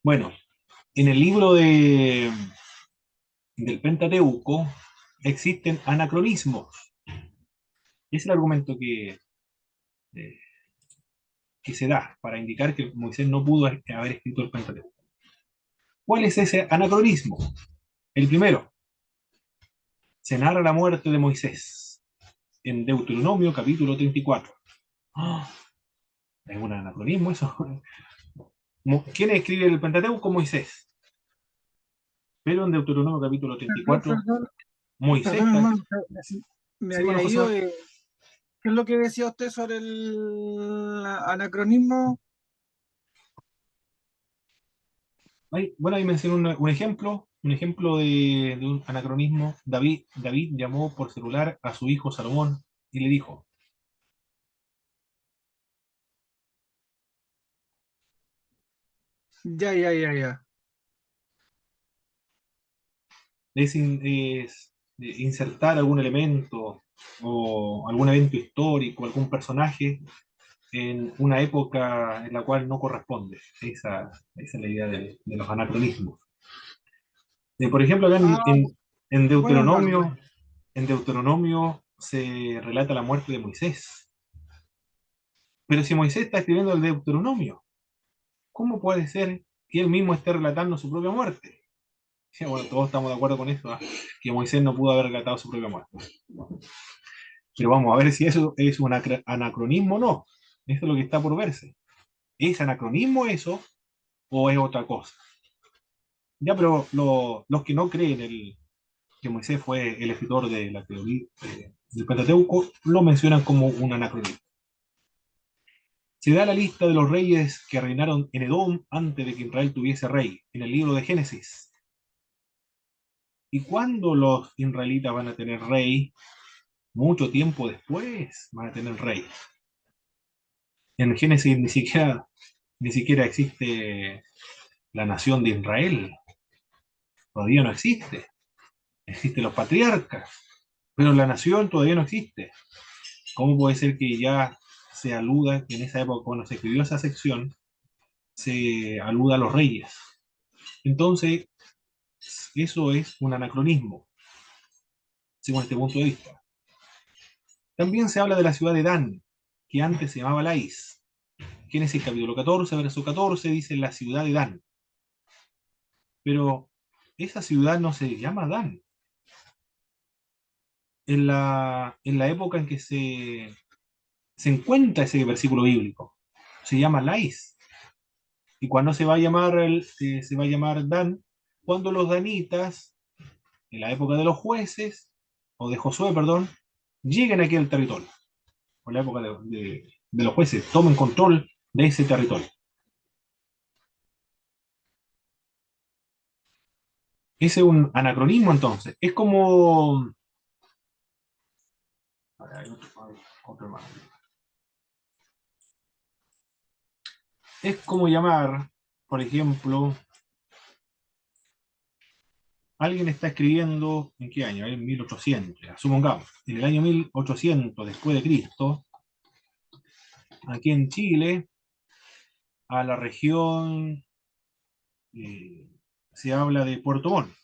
Bueno, en el libro del Pentateuco existen anacronismos. Es el argumento eh, que se da para indicar que Moisés no pudo haber escrito el Pentateuco. ¿Cuál es ese anacronismo? El primero, se narra la muerte de Moisés en Deuteronomio capítulo 34. ¡Ah! ¿Es un anacronismo eso? ¿Quién escribe el Pentateuco? Moisés. Pero en Deuteronomio capítulo Perdón, 34, perdón, Moisés perdón, está... hermano, me Sí, bueno, había José. ido. ¿Qué es lo que decía usted sobre el anacronismo? Bueno, ahí mencionó un ejemplo de un anacronismo. David llamó por celular a su hijo Salomón y le dijo, Ya, ya, ya, ya. es insertar algún elemento o algún evento histórico, algún personaje en una época en la cual no corresponde. Esa es la idea de los anacronismos. Por ejemplo, acá Ah, en bueno, hermano, bueno. Deuteronomio se relata la muerte de Moisés. Pero si Moisés está escribiendo el Deuteronomio, ¿cómo puede ser que él mismo esté relatando su propia muerte? Sí, bueno, todos estamos de acuerdo con eso, ¿ah? Que Moisés no pudo haber relatado su propia muerte. Pero vamos a ver si eso es un anacronismo o no. Eso es lo que está por verse. ¿Es anacronismo eso o es otra cosa? Ya, pero los que no creen que Moisés fue el escritor de la teoría del Pentateuco, lo mencionan como un anacronismo. Se da la lista de los reyes que reinaron en Edom antes de que Israel tuviese rey, en el libro de Génesis. ¿Y cuándo los israelitas van a tener rey? Mucho tiempo después van a tener rey. En Génesis ni siquiera existe la nación de Israel. Todavía no existe. Existen los patriarcas, pero la nación todavía no existe. ¿Cómo puede ser que ya se aluda, que en esa época cuando se escribió esa sección, se aluda a los reyes? Entonces, eso es un anacronismo, según este punto de vista. También se habla de la ciudad de Dan, que antes se llamaba Lais. Génesis capítulo 14, verso 14, dice la ciudad de Dan. Pero esa ciudad no se llama Dan. En la época en que se encuentra ese versículo bíblico, se llama Lais. Y cuando se va a llamar Dan, cuando los danitas, en la época de los jueces, o de Josué, perdón, lleguen aquí al territorio. O la época de los jueces, tomen control de ese territorio. Ese es un anacronismo entonces. Es como... Hay otro más. Es como llamar, por ejemplo, alguien está escribiendo, ¿en qué año? En 1800, ya, supongamos, en el año 1800 después de Cristo, aquí en Chile, a la región, eh, se habla de Puerto Montt.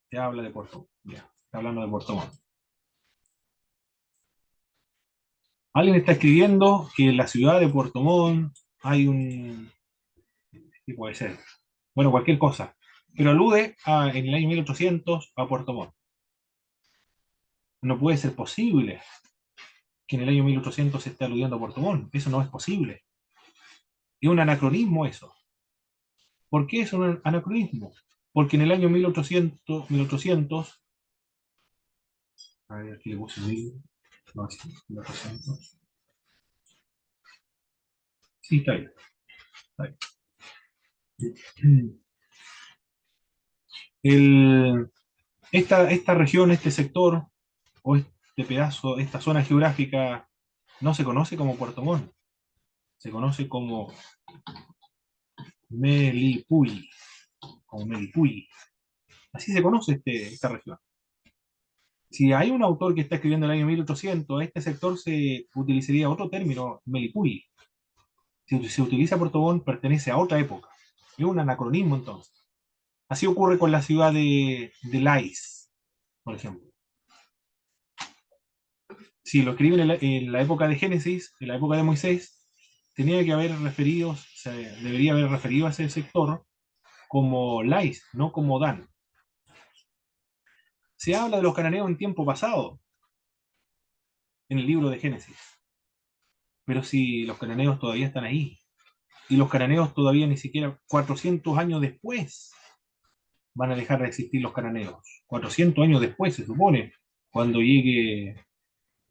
Se habla de Puerto Montt, ya, está hablando de Puerto Montt. Alguien está escribiendo que en la ciudad de Puerto Montt hay un... ¿Qué puede ser? Bueno, cualquier cosa. Pero alude en el año 1800 a Puerto Montt. No puede ser posible que en el año 1800 se esté aludiendo a Puerto Montt. Eso no es posible. Es un anacronismo eso. ¿Por qué es un anacronismo? Porque en el año 1800 a ver, aquí le puse 1000, no, sí, 1800. Sí, está bien. Está bien. Esta región, este sector, o este pedazo, esta zona geográfica, no se conoce como Puerto Montt, se conoce como Melipuy, como Melipuy. Así se conoce esta región. Si hay un autor que está escribiendo en el año 1800, a este sector se utilizaría otro término, Melipuy. Si se utiliza Puerto Montt, pertenece a otra época. Es un anacronismo entonces. Así ocurre con la ciudad de Lais, por ejemplo. Si lo escriben en la época de Génesis, en la época de Moisés, tenía que haber referido, debería haber referido a ese sector como Lais, no como Dan. Se habla de los cananeos en tiempo pasado, en el libro de Génesis. Pero si los cananeos todavía están ahí, y los cananeos todavía ni siquiera 400 años después van a dejar de existir los cananeos. 400 años después, se supone, cuando llegue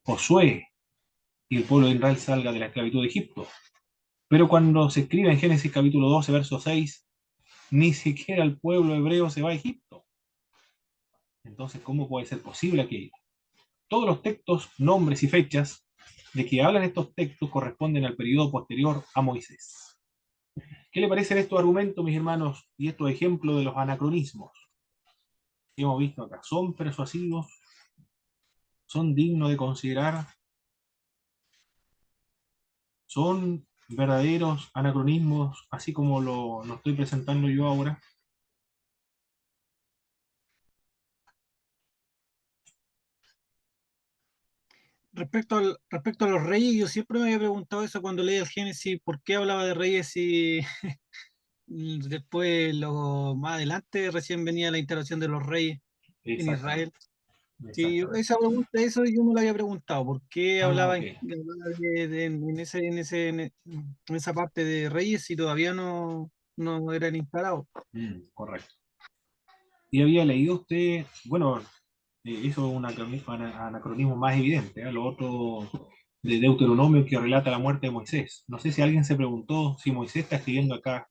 Josué y el pueblo de Israel salga de la esclavitud de Egipto. Pero cuando se escribe en Génesis capítulo 12, verso 6, ni siquiera el pueblo hebreo se va a Egipto. Entonces, ¿cómo puede ser posible aquello? Todos los textos, nombres y fechas de que hablan estos textos corresponden al periodo posterior a Moisés. ¿Qué le parecen estos argumentos, mis hermanos, y estos ejemplos de los anacronismos que hemos visto acá? ¿Son persuasivos? ¿Son dignos de considerar? ¿Son verdaderos anacronismos, así como lo estoy presentando yo ahora? Respecto a los reyes, yo siempre me había preguntado eso cuando leía el Génesis, ¿por qué hablaba de reyes y después, más adelante, recién venía la instalación de los reyes en Israel? Exactamente. Sí, Exactamente. esa pregunta, eso yo me lo había preguntado, ¿por qué Ah, hablaba ok. en esa parte de reyes si todavía no no eran instalados. Correcto. Y había leído usted, bueno, eso es un anacronismo más evidente, ¿eh? Lo otro de Deuteronomio que relata la muerte de Moisés. No sé si alguien se preguntó si Moisés está escribiendo acá,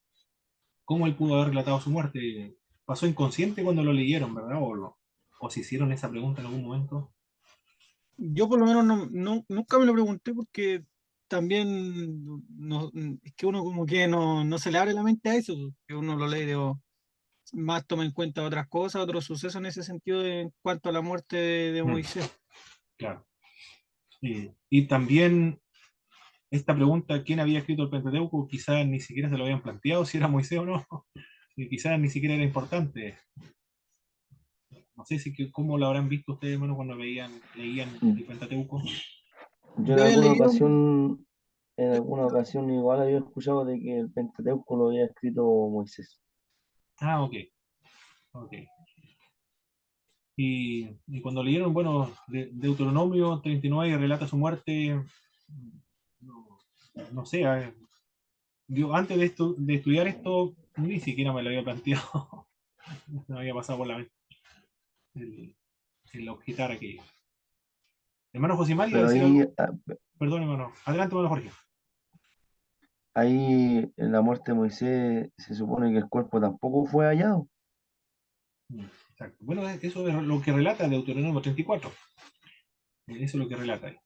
¿cómo él pudo haber relatado su muerte? ¿Pasó inconsciente cuando lo leyeron, verdad? ¿O se hicieron esa pregunta en algún momento? Yo por lo menos nunca me lo pregunté porque también es que uno como que no se le abre la mente a eso, que uno lo lee más toma en cuenta otras cosas, otros sucesos en ese sentido en cuanto a la muerte de Mm, Moisés. claro. Y también esta pregunta, ¿quién había escrito el Pentateuco? Quizás ni siquiera se lo habían planteado si era Moisés o no. Y quizás ni siquiera era importante. No sé si cómo lo habrán visto ustedes, hermano, cuando leían Mm. el Pentateuco. Yo Yo había leído, en alguna ocasión igual había escuchado de que el Pentateuco lo había escrito Moisés. Ah, ok, ok. Y cuando leyeron, bueno, Deuteronomio 39 relata su muerte, no, no sé, yo antes de estudiar esto, ni siquiera me lo había planteado, no me había pasado por la mente el, el objetar aquello. Hermano Josimar, ¿iba a Pero decir ahí, algo? Perdón, hermano. Adelante, hermano Jorge. ahí en la muerte de Moisés se supone que el cuerpo tampoco fue hallado. Exacto. Bueno, eso es lo que relata Deuteronomio 34. Eso es lo que relata ahí.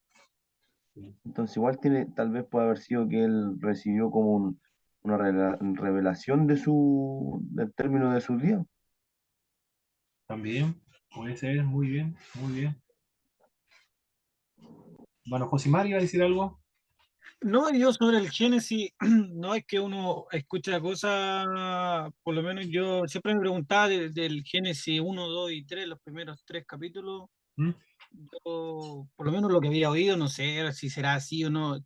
Entonces igual tiene, tal vez puede haber sido que él recibió como una revelación del término de sus días. También puede ser, muy bien, muy bien. Bueno, Josimar, ¿iba a decir algo? no, yo sobre el Génesis, no es que uno escucha cosas, por lo menos yo siempre me preguntaba del Génesis 1, 2 y 3 los primeros 3 capítulos. ¿Mm? Yo, por lo menos lo que había oído, no sé si será así o no,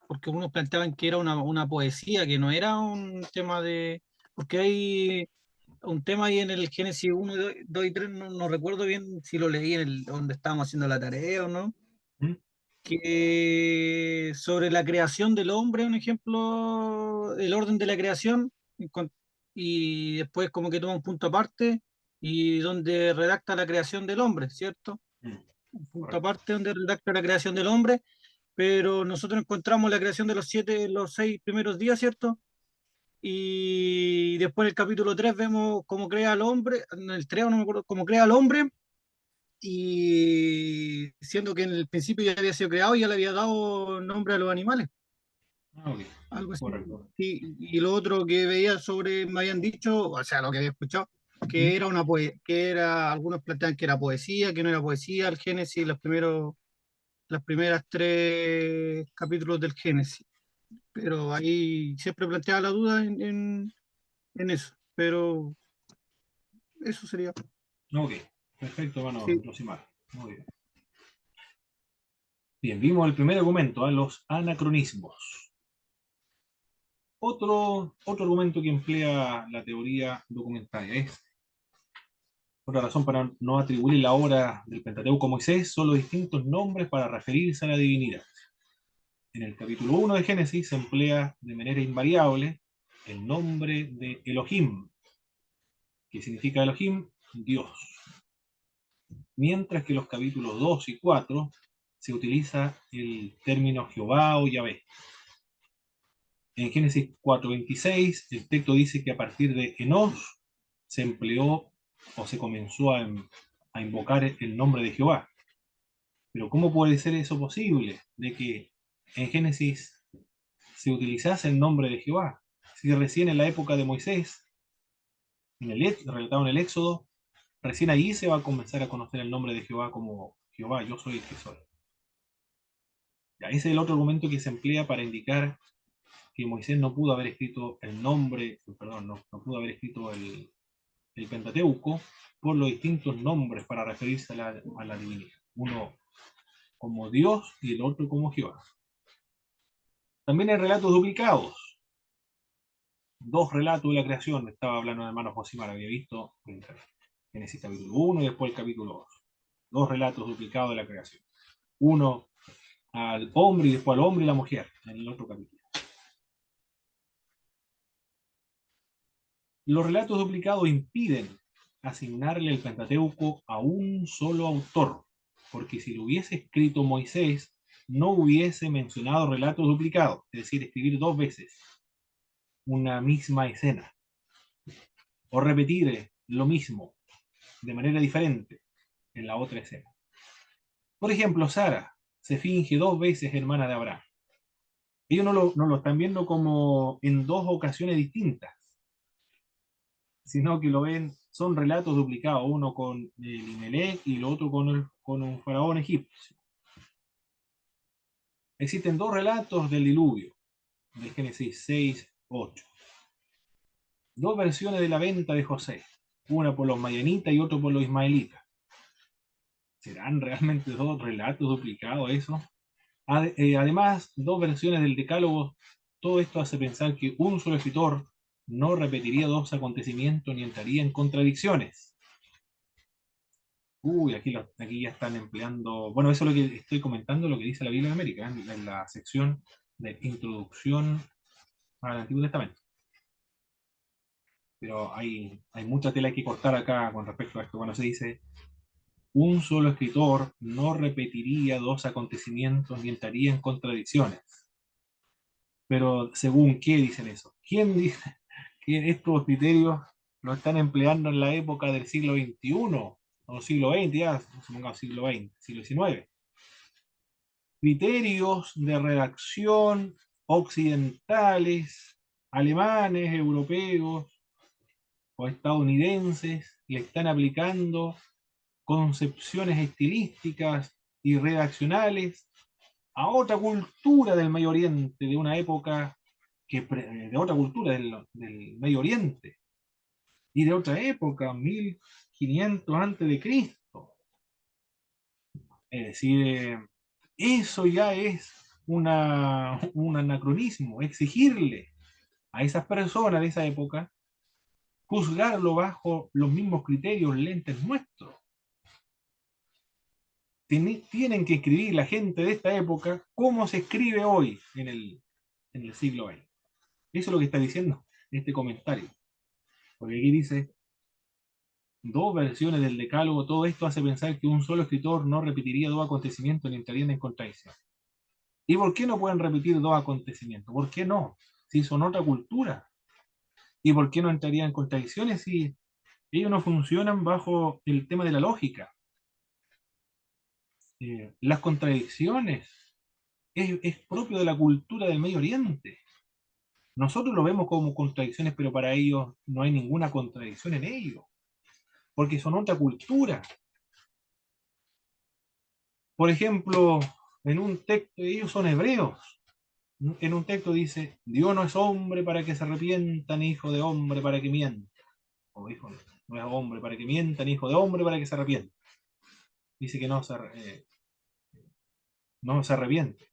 porque unos planteaban que era una poesía, que no era un tema porque hay un tema ahí en el Génesis 1, 2 y 3 no recuerdo bien si lo leí donde estábamos haciendo la tarea o no, ¿Mm? que sobre la creación del hombre, un ejemplo, el orden de la creación, y después como que toma un punto aparte y donde redacta la creación del hombre, ¿cierto? ¿Mm? Un punto Correcto. aparte donde redacta la creación del hombre, pero nosotros encontramos la creación de los 6 primeros días, ¿cierto? Y después en el capítulo 3 vemos cómo crea al hombre, en el 3 no me acuerdo, cómo crea al hombre, y siendo que en el principio ya había sido creado y ya le había dado nombre a los animales, Ah, ok. algo así. Correcto. Y lo otro que veía me habían dicho, o sea, lo que había escuchado, ¿Mm? algunos plantean que era poesía, que no era poesía, el Génesis, las primeras 3 capítulos del Génesis. Pero ahí siempre planteaba la duda en eso. Pero eso sería. Ok. Perfecto, hermano Sí. Josimar. Muy bien. Bien, vimos el primer argumento, los anacronismos. Otro argumento que emplea la teoría documentaria es otra razón para no atribuir la obra del Pentateuco a Moisés son los distintos nombres para referirse a la divinidad. En el capítulo 1 de Génesis se emplea de manera invariable el nombre de Elohim, que significa Elohim, Dios. Mientras que en los capítulos 2 y 4 se utiliza el término Jehová o Yahvé. En Génesis 4:26 el texto dice que a partir de Enos se empleó o se comenzó a invocar el nombre de Jehová. Pero ¿cómo puede ser eso posible? De que en Génesis se utilizase el nombre de Jehová. Si recién en la época de Moisés, relatado en el Éxodo, recién allí se va a comenzar a conocer el nombre de Jehová como Jehová, yo soy el que soy. Ya, ese es el otro argumento que se emplea para indicar que Moisés no pudo haber escrito el nombre, perdón, no pudo haber escrito el Pentateuco por los distintos nombres para referirse a la divinidad. Uno como Dios y el otro como Jehová. También hay relatos duplicados. Dos relatos de la creación, estaba hablando de hermano Josimar, había visto en Génesis capítulo 1 y después el capítulo 2. Dos relatos duplicados de la creación. Uno al hombre y después al hombre y la mujer en el otro capítulo. Los relatos duplicados impiden asignarle el Pentateuco a un solo autor, porque si lo hubiese escrito Moisés, no hubiese mencionado relatos duplicados, es decir, escribir dos veces una misma escena, o repetir lo mismo de manera diferente en la otra escena. Por ejemplo, Sara se finge dos veces hermana de Abraham. Ellos no lo están viendo como en dos ocasiones distintas, sino que lo ven, son relatos duplicados, uno con Elimelech y el otro con un faraón egipcio. Existen dos relatos del diluvio, de Génesis 6, 8. Dos versiones de la venta de José, una por los madianitas y otra por los ismaelitas. ¿Serán realmente dos relatos duplicados eso? Además, dos versiones del Decálogo. Todo esto hace pensar que un solo escritor no repetiría dos acontecimientos ni entraría en contradicciones. Uy, aquí ya están empleando. Bueno, eso es lo que estoy comentando, lo que dice la Biblia de América, en la sección de introducción al Antiguo Testamento. Pero hay mucha tela que cortar acá con respecto a esto. Bueno, se dice: un solo escritor no repetiría dos acontecimientos ni entraría en contradicciones. Pero ¿según qué dicen eso? ¿Quién dice que estos criterios lo están empleando en la época del siglo XXI o siglo XX, ya, supongamos siglo XX, siglo XIX? Criterios de redacción occidentales, alemanes, europeos o estadounidenses le están aplicando concepciones estilísticas y redaccionales a otra cultura del Medio Oriente, de una época de otra cultura del Medio Oriente y de otra época, 1500 antes de Cristo. Es decir, eso ya es un anacronismo, exigirle a esas personas de esa época juzgarlo bajo los mismos criterios lentes nuestros. Tienen que escribir la gente de esta época como se escribe hoy en el siglo XX. Eso es lo que está diciendo este comentario. Porque aquí dice, dos versiones del Decálogo, todo esto hace pensar que un solo escritor no repetiría dos acontecimientos ni entrarían en contradicción. ¿Y por qué no pueden repetir dos acontecimientos? ¿Por qué no? Si son otra cultura. ¿Y por qué no entrarían en contradicciones si ellos no funcionan bajo el tema de la lógica? Las contradicciones es propio de la cultura del Medio Oriente. Nosotros lo vemos como contradicciones, pero para ellos no hay ninguna contradicción en ello, porque son otra cultura. Por ejemplo, en un texto, ellos son hebreos. En un texto dice: Dios no es hombre para que se arrepienta, ni hijo de hombre para que mienta. O hijo no es hombre para que mienta, ni hijo de hombre para que se arrepienta. Dice que no se arrepiente.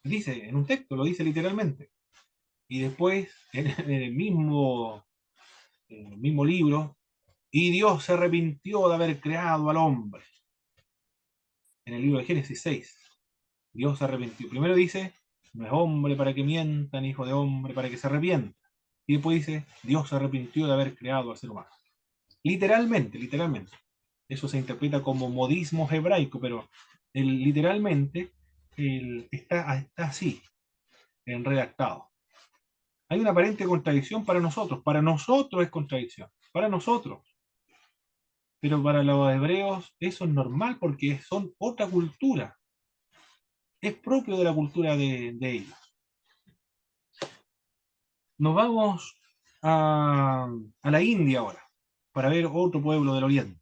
Dice en un texto, lo dice literalmente. Y después, en el mismo libro, y Dios se arrepintió de haber creado al hombre. En el libro de Génesis 6, Dios se arrepintió. Primero dice: no es hombre para que mienta, ni hijo de hombre para que se arrepienta. Y después dice: Dios se arrepintió de haber creado al ser humano. Literalmente, literalmente. Eso se interpreta como modismo hebraico, pero literalmente está así, en redactado. Hay una aparente contradicción para nosotros es contradicción, para nosotros. Pero para los hebreos eso es normal porque son otra cultura. Es propio de la cultura de ellos. Nos vamos a la India ahora, para ver otro pueblo del Oriente.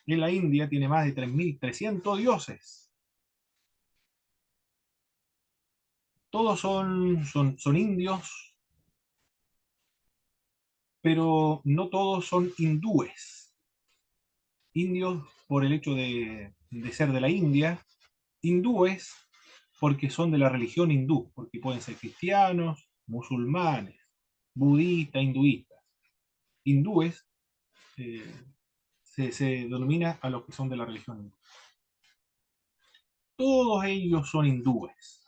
En la India tiene más de 3300 dioses. Todos son indios, pero no todos son hindúes. Indios por el hecho de ser de la India, hindúes porque son de la religión hindú, porque pueden ser cristianos, musulmanes, budistas, hinduistas. Hindúes se denomina a los que son de la religión hindú. Todos ellos son hindúes.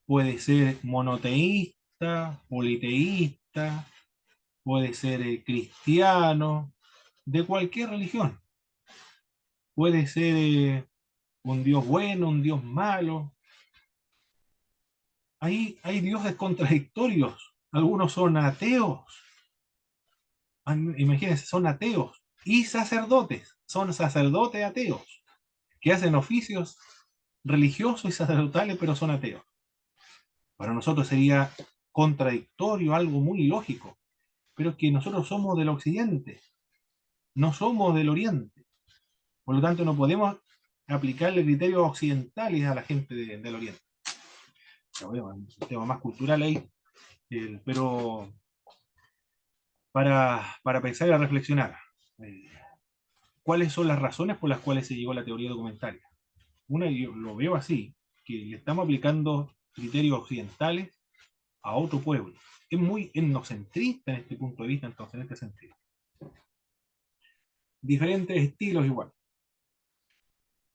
Puede ser monoteísta, politeísta, puede ser cristiano, de cualquier religión. Puede ser un Dios bueno, un Dios malo. Hay dioses contradictorios. Algunos son ateos. Imagínense, son ateos y sacerdotes. Son sacerdotes ateos que hacen oficios religiosos y sacerdotales, pero son ateos. Para nosotros sería contradictorio, algo muy ilógico, pero es que nosotros somos del occidente, no somos del oriente. Por lo tanto, no podemos aplicarle criterios occidentales a la gente del oriente. Pero bueno, es un tema más cultural ahí, pero para pensar y reflexionar, ¿cuáles son las razones por las cuales se llegó a la teoría documentaria? Una, yo lo veo así, que le estamos aplicando criterios occidentales a otro pueblo. Es muy etnocentrista en este punto de vista, entonces, en este sentido. Diferentes estilos igual,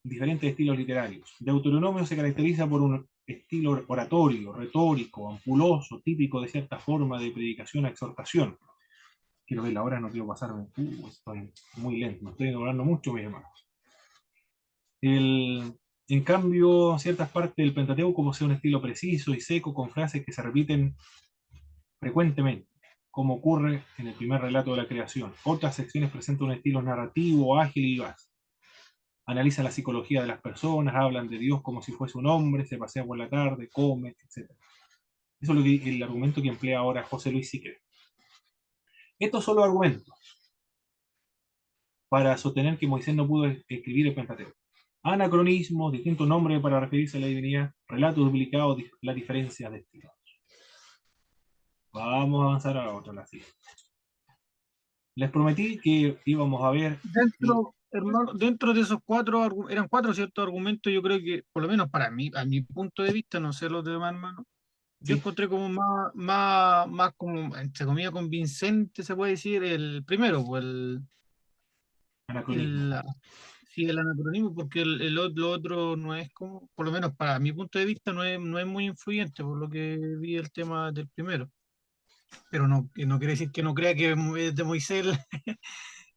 diferentes estilos literarios. Deuteronomio se caracteriza por un estilo oratorio, retórico, ampuloso, típico de cierta forma de predicación a exhortación. Quiero ver la hora, no quiero pasarme. Estoy muy lento, me estoy demorando mucho, mis hermanos. En cambio, ciertas partes del Pentateuco posee un estilo preciso y seco, con frases que se repiten frecuentemente, como ocurre en el primer relato de la creación. Otras secciones presentan un estilo narrativo, ágil y vivaz. Analizan la psicología de las personas, hablan de Dios como si fuese un hombre, se pasea por la tarde, come, etc. Eso es el argumento que emplea ahora José Luis Siquet. Estos son los argumentos para sostener que Moisés no pudo escribir el Pentateuco. Anacronismos, distintos nombres para referirse a la divinidad, relatos duplicados, las diferencias de estilo. Vamos a avanzar a la otra, la siguiente. Les prometí que íbamos a ver... Dentro, hermano, dentro de esos eran cuatro ciertos argumentos, yo creo que, por lo menos para mí, a mi punto de vista, no sé los demás hermanos, yo Sí, encontré como más como, entre comillas, convincente, se puede decir, el primero, pues anacronismo. el, sí, el anacronismo, porque lo otro no es como, por lo menos para mi punto de vista, no es muy influyente, por lo que vi el tema del primero. Pero no, que no quiere decir que no crea que es de Moisés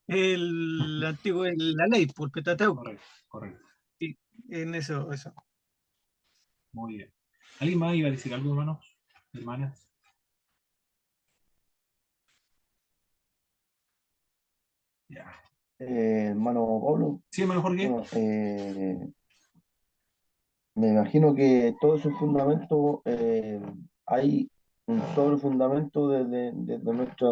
el antiguo, la ley, por Pentateuco. Correcto, correcto. Sí, en eso. Muy bien. ¿Alguien más iba a decir algo, hermanos? Hermanas. Ya. Hermano Pablo, ¿Sí, hermano Jorge? bueno, me imagino que todos esos fundamentos, hay un sobre fundamento de nuestra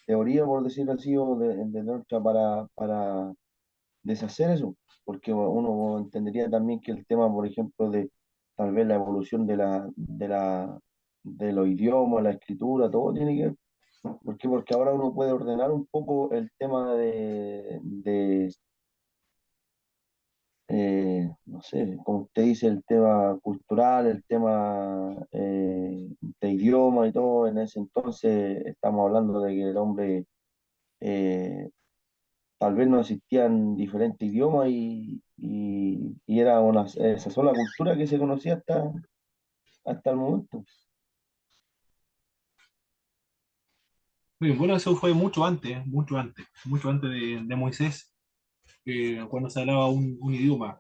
teoría, por decirlo así, o de nuestra para deshacer eso, porque uno entendería también que el tema, por ejemplo, de tal vez la evolución de los idiomas, la escritura, todo tiene que ver. ¿Por qué? Porque ahora uno puede ordenar un poco el tema no sé, como usted dice, el tema cultural, el tema de idioma y todo. En ese entonces estamos hablando de que el hombre eh, tal vez no existían diferentes idiomas y era esa sola cultura que se conocía hasta el momento. Muy bien, bueno, eso fue mucho antes de Moisés, cuando se hablaba un idioma,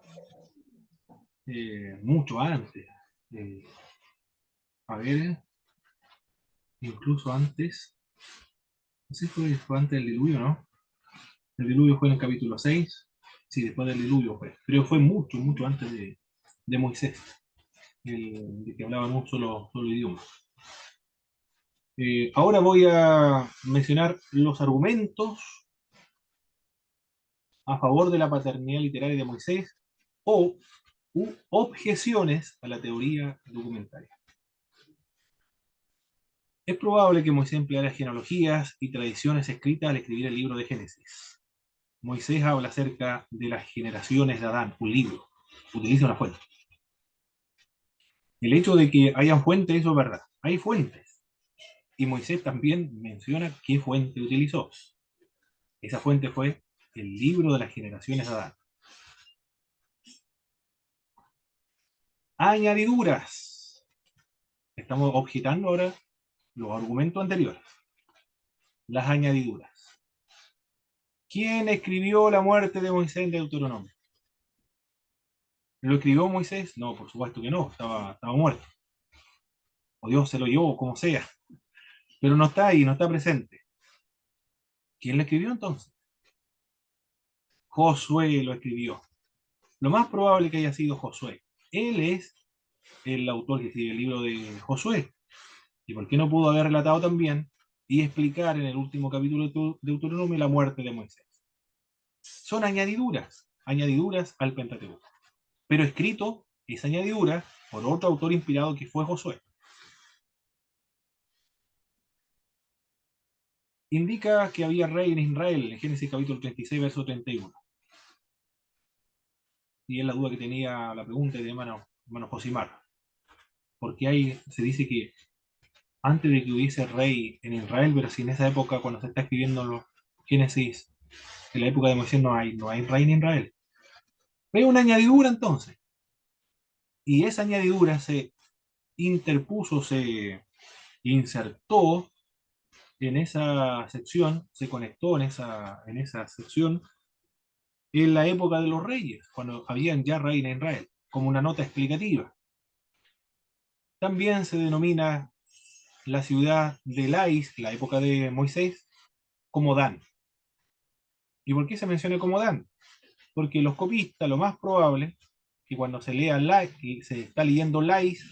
mucho antes. Eh, a ver, incluso antes, no sé si fue antes del diluvio, ¿no? El diluvio fue en el capítulo 6, sí, después del diluvio fue, pero fue mucho antes de Moisés, de que hablaban un solo idioma. Ahora voy a mencionar los argumentos a favor de la paternidad literaria de Moisés o objeciones a la teoría documentaria. Es probable que Moisés empleara genealogías y tradiciones escritas al escribir el libro de Génesis. Moisés habla acerca de las generaciones de Adán, un libro, utiliza una fuente. El hecho de que hayan fuentes, eso es verdad, hay fuentes. Y Moisés también menciona qué fuente utilizó. Esa fuente fue el libro de las generaciones de Adán. Añadiduras. Estamos objetando ahora los argumentos anteriores. las añadiduras. ¿Quién escribió la muerte de Moisés en Deuteronomio? ¿Lo escribió Moisés? No, por supuesto que no, estaba muerto. O Dios se lo llevó, como sea. Pero no está ahí, no está presente. ¿Quién lo escribió entonces? Josué lo escribió. Lo más probable que haya sido Josué. Él es el autor que escribe el libro de Josué. ¿Y por qué no pudo haber relatado también y explicar en el último capítulo de Deuteronomio la muerte de Moisés? Son añadiduras, añadiduras al Pentateuco. Pero escrito es añadidura por otro autor inspirado que fue Josué. Indica que había rey en Israel en Génesis capítulo 36, verso 31. Y es la duda que tenía la pregunta de hermano Josimar. Porque ahí se dice que antes de que hubiese rey en Israel, pero si en esa época, cuando se está escribiendo los Génesis, en la época de Moisés no hay rey en Israel. Pero una añadidura entonces. Y esa añadidura se interpuso, se insertó en esa sección, se conectó en esa sección en la época de los reyes, cuando habían ya rey en Israel, como una nota explicativa. También se denomina la ciudad de Lais, la época de Moisés, como Dan. ¿Y por qué se menciona como Dan? Porque los copistas, lo más probable, que cuando se lea Lais, y se está leyendo Lais,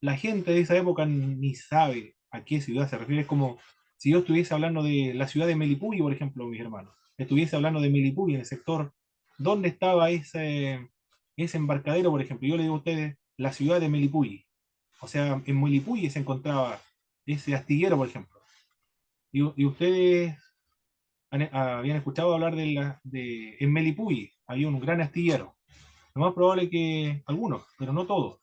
la gente de esa época ni sabe a qué ciudad se refiere. Es como si yo estuviese hablando de la ciudad de Melipulli, por ejemplo, mis hermanos. Estuviese hablando de Melipulli, en el sector, ¿dónde estaba ese embarcadero, por ejemplo? Yo le digo a ustedes, la ciudad de Melipulli. O sea, en Melipulli se encontraba ese astillero, por ejemplo. Y ustedes habían escuchado hablar en Melipulli, había un gran astillero. Lo más probable que algunos, pero no todos.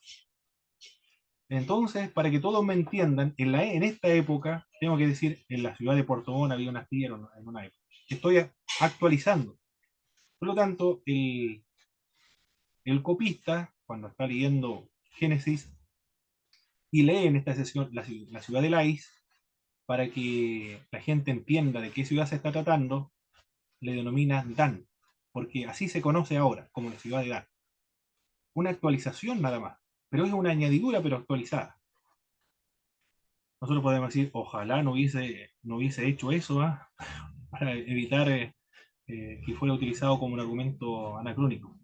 Entonces, para que todos me entiendan, en esta época, tengo que decir, en la ciudad de Puerto Montt había un astillero en una época. Estoy actualizando. Por lo tanto, el copista, cuando está leyendo Génesis, y lee en esta sesión la ciudad de Lais, para que la gente entienda de qué ciudad se está tratando, le denomina Dan, porque así se conoce ahora, como la ciudad de Dan. Una actualización nada más, pero es una añadidura, pero actualizada. Nosotros podemos decir, ojalá no hubiese hecho eso, ¿ah? Para evitar que fuera utilizado como un argumento anacrónico.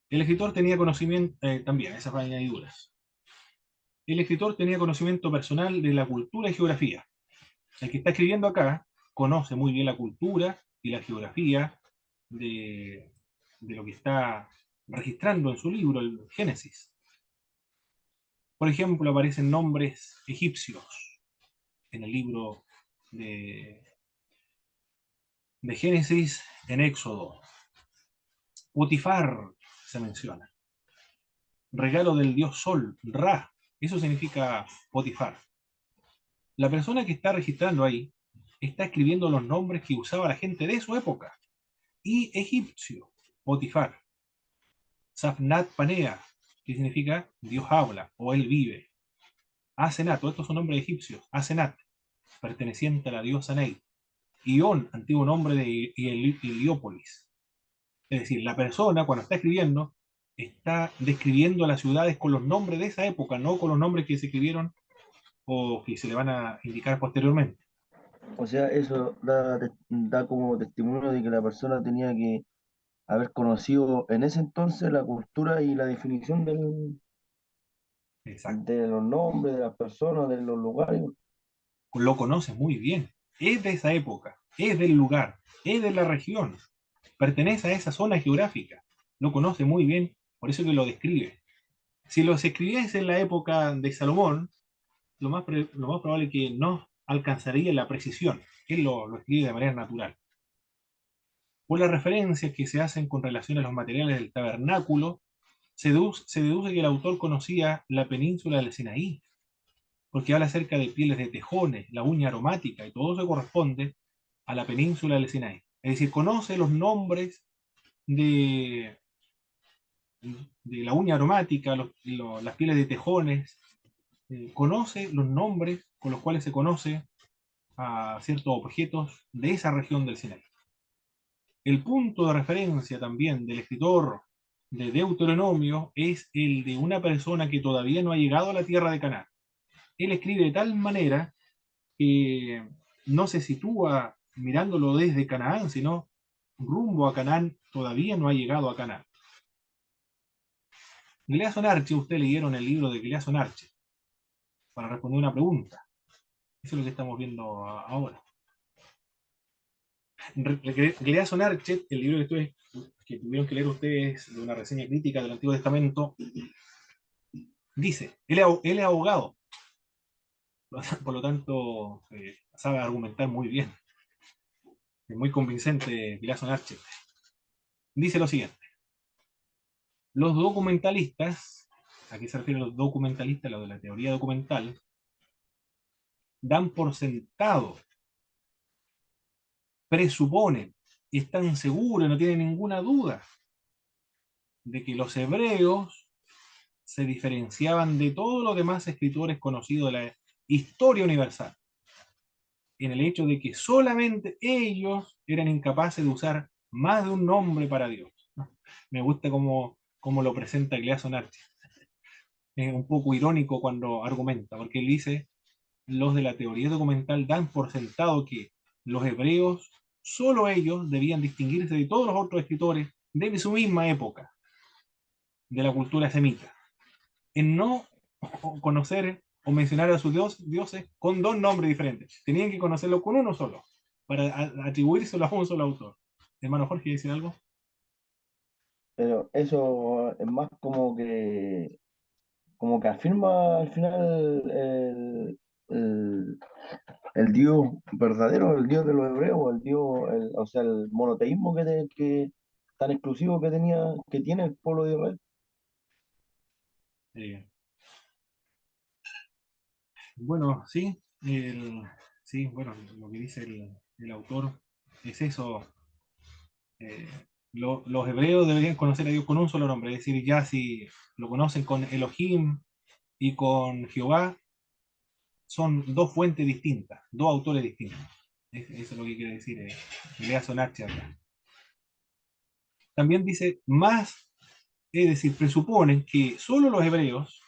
El escritor tenía conocimiento, también, esas añadiduras. El escritor tenía conocimiento personal de la cultura y geografía. El que está escribiendo acá conoce muy bien la cultura y la geografía de lo que está registrando en su libro, el Génesis. Por ejemplo, aparecen nombres egipcios en el libro de Génesis, en Éxodo. Potifar se menciona. Regalo del dios Sol, Ra. Eso significa Potifar. La persona que está registrando ahí está escribiendo los nombres que usaba la gente de su época. Y egipcio, Potifar. Safnat Panea, que significa Dios habla o él vive. Asenat, todos estos son nombres egipcios. Asenat, perteneciente a la diosa Neit. Ión, antiguo nombre de Heliópolis. Es decir, la persona cuando está escribiendo está describiendo las ciudades con los nombres de esa época, no con los nombres que se escribieron o que se le van a indicar posteriormente. O sea, eso da como testimonio de que la persona tenía que haber conocido en ese entonces la cultura y la definición Exacto. de los nombres de las personas, de los lugares. Lo conoce muy bien. Es de esa época, es del lugar, es de la región, pertenece a esa zona geográfica. Lo conoce muy bien, por eso que lo describe. Si lo escribiese en la época de Salomón, lo más probable es que no alcanzaría la precisión. Él lo escribe de manera natural. Por las referencias que se hacen con relación a los materiales del tabernáculo, se deduce que el autor conocía la península del Sinaí, porque habla acerca de pieles de tejones, la uña aromática, y todo eso corresponde a la península del Sinaí. Es decir, conoce los nombres de, de la uña aromática, las pieles de tejones, conoce los nombres con los cuales se conoce a ciertos objetos de esa región del Sinaí. El punto de referencia también del escritor de Deuteronomio es el de una persona que todavía no ha llegado a la tierra de Canaán. Él escribe de tal manera que no se sitúa mirándolo desde Canaán, sino rumbo a Canaán, todavía no ha llegado a Canaán. Gleason Arche, ustedes leyeron el libro de Gleason Arche para responder una pregunta. Eso es lo que estamos viendo ahora. Gleason Arche, el libro que tuvieron que leer ustedes de una reseña crítica del Antiguo Testamento, dice, él es abogado, por lo tanto sabe argumentar muy bien. Es muy convincente Gleason Arche. Dice lo siguiente: los documentalistas, ¿a qué se refieren los documentalistas? Los de la teoría documental, dan por sentado, presuponen, y están seguros, no tienen ninguna duda, de que los hebreos se diferenciaban de todos los demás escritores conocidos de la historia universal, en el hecho de que solamente ellos eran incapaces de usar más de un nombre para Dios. Me gusta cómo lo presenta Gleason Arche. Es un poco irónico cuando argumenta, porque él dice, los de la teoría documental dan por sentado que los hebreos, solo ellos debían distinguirse de todos los otros escritores de su misma época, de la cultura semita, en no conocer o mencionar a sus dioses con dos nombres diferentes. Tenían que conocerlo con uno solo, para atribuírselo a un solo autor. Hermano Jorge, ¿dice algo? Pero eso es más como que afirma al final el Dios verdadero, el Dios de los hebreos, el Dios, o sea, el monoteísmo que tan exclusivo que tiene el pueblo de Israel. Eh, bueno, sí, sí, bueno, lo que dice el autor es eso. eh, los hebreos deberían conocer a Dios con un solo nombre, es decir, ya si lo conocen con Elohim y con Jehová, son dos fuentes distintas, dos autores distintos. Eso es lo que quiere decir Lea Sonarche acá. También dice más, es decir, presuponen que solo los hebreos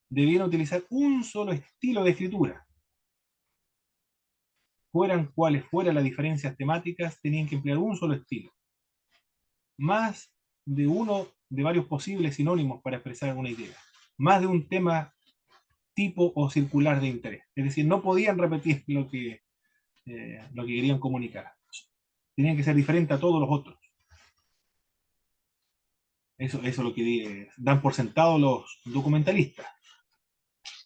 debían utilizar un solo estilo de escritura. Fueran cuales fueran las diferencias temáticas, tenían que emplear un solo estilo. Más de uno de varios posibles sinónimos para expresar una idea. Más de un tema tipo o circular de interés. Es decir, no podían repetir lo que querían comunicar. Tenían que ser diferentes a todos los otros. Eso es lo que dan por sentado los documentalistas.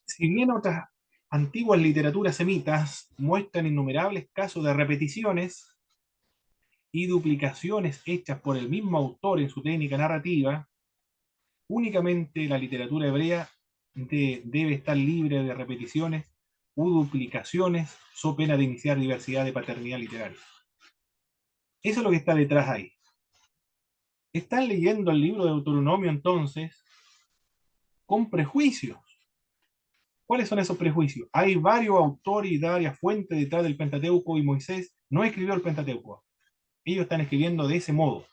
Si bien otras antiguas literaturas semitas muestran innumerables casos de repeticiones y duplicaciones hechas por el mismo autor en su técnica narrativa, únicamente la literatura hebrea debe estar libre de repeticiones u duplicaciones, so pena de iniciar diversidad de paternidad literaria. Eso es lo que está detrás ahí. Están leyendo el libro de Deuteronomio entonces con prejuicios. ¿Cuáles son esos prejuicios? Hay varios autores y varias fuentes detrás del Pentateuco y Moisés no escribió el Pentateuco. Ellos están escribiendo de ese modo.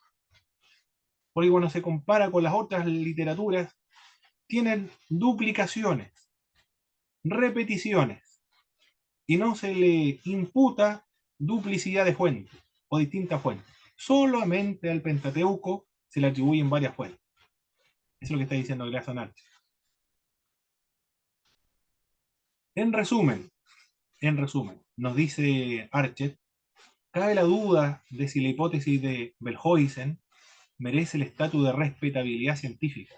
Porque cuando se compara con las otras literaturas, tienen duplicaciones, repeticiones, y no se le imputa duplicidad de fuentes o distintas fuentes. Solamente al Pentateuco se le atribuyen varias fuentes. Eso es lo que está diciendo Gleason Arche. En resumen, nos dice Archet, cabe la duda de si la hipótesis de Belhoisen merece el estatus de respetabilidad científica.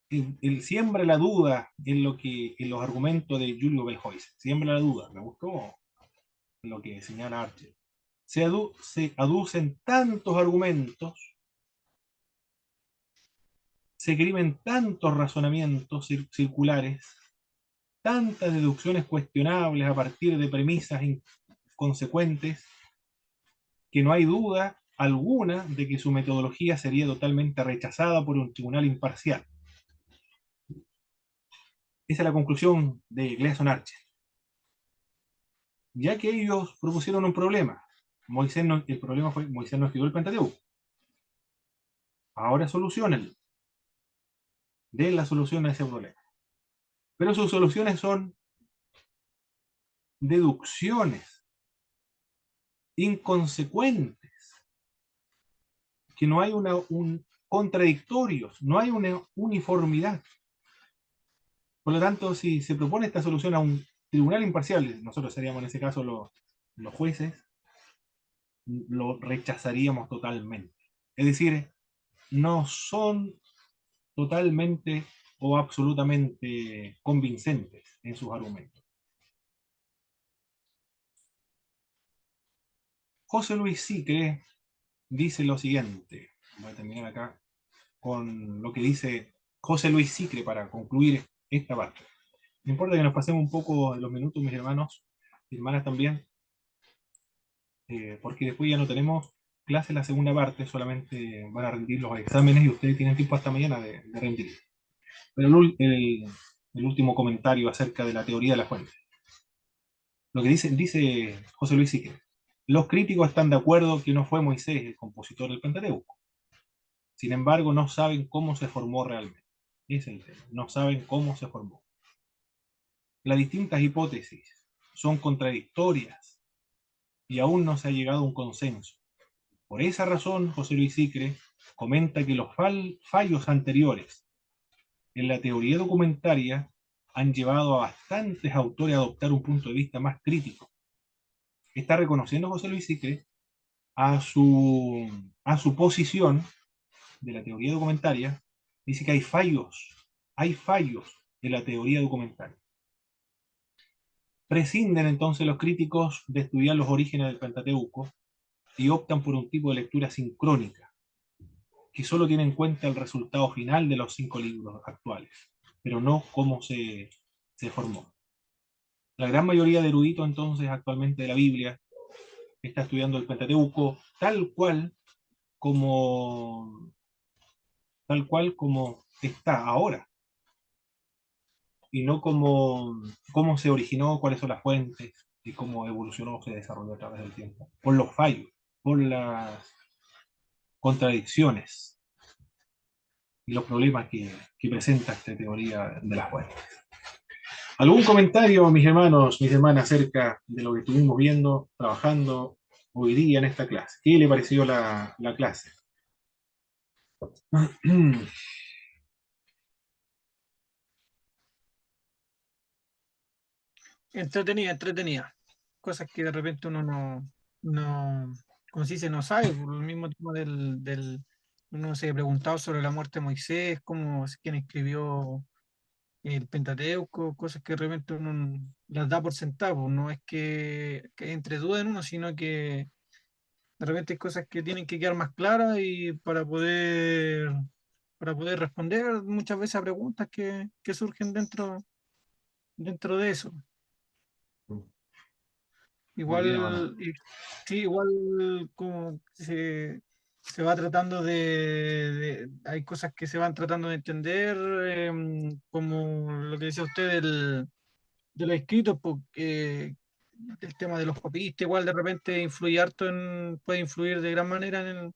Él siembra la duda en los argumentos de Julio Belhoisen. Siembra la duda. Me gustó lo que señala Archet. Se aducen tantos argumentos, se escriben tantos razonamientos circulares, tantas deducciones cuestionables a partir de premisas inconsecuentes, que no hay duda alguna de que su metodología sería totalmente rechazada por un tribunal imparcial. Esa es la conclusión de Gleason Archer. ya que ellos propusieron un problema. El problema fue Moisés no escribió el Pentateuco. Ahora solucionen, den la solución a ese problema. Pero sus soluciones son deducciones inconsecuentes, que no hay contradictorios, no hay una uniformidad. Por lo tanto, si se propone esta solución a un tribunal imparcial, nosotros seríamos en ese caso los jueces, lo rechazaríamos totalmente. Es decir, no son totalmente o absolutamente convincentes en sus argumentos. José Luis Sicre dice lo siguiente. Voy a terminar acá con lo que dice José Luis Sicre para concluir esta parte. No importa que nos pasemos un poco de los minutos, mis hermanos y hermanas también, porque después ya no tenemos clase en la segunda parte, solamente van a rendir los exámenes y ustedes tienen tiempo hasta mañana de rendir. Pero el último comentario acerca de la teoría de la fuente. Lo que dice José Luis Siqueira. Los críticos están de acuerdo que no fue Moisés el compositor del Pentateuco. Sin embargo, no saben cómo se formó realmente. Ese es el tema. No saben cómo se formó. Las distintas hipótesis son contradictorias y aún no se ha llegado a un consenso. Por esa razón, José Luis Sicre comenta que los fallos anteriores en la teoría documentaria han llevado a bastantes autores a adoptar un punto de vista más crítico. Está reconociendo José Luis Sicre a su posición de la teoría documentaria, dice que hay fallos en la teoría documentaria. Prescinden entonces los críticos de estudiar los orígenes del Pentateuco y optan por un tipo de lectura sincrónica, que solo tiene en cuenta el resultado final de los 5 libros actuales, pero no cómo se formó. La gran mayoría de eruditos entonces actualmente de la Biblia está estudiando el Pentateuco como, tal cual como está ahora, y no cómo se originó, cuáles son las fuentes y cómo evolucionó o se desarrolló a través del tiempo, por los fallos, por las contradicciones y los problemas que presenta esta teoría de las fuentes. ¿Algún comentario, mis hermanos, mis hermanas, acerca de lo que estuvimos viendo, trabajando hoy día en esta clase? ¿Qué le pareció la clase? Entretenida, entretenida. Cosas que de repente uno no, como se dice, no sabe, por el mismo tema uno se ha preguntado sobre la muerte de Moisés, quién escribió el Pentateuco, cosas que de repente uno las da por sentado, no es que entre duda en uno, sino que de repente hay cosas que tienen que quedar más claras y para poder responder muchas veces a preguntas que surgen dentro de eso. Muy bien, hermano. Sí, igual como se va tratando hay cosas que se van tratando de entender, como lo que decía usted de los escritos, porque el tema de los papistas igual de repente influye harto puede influir de gran manera en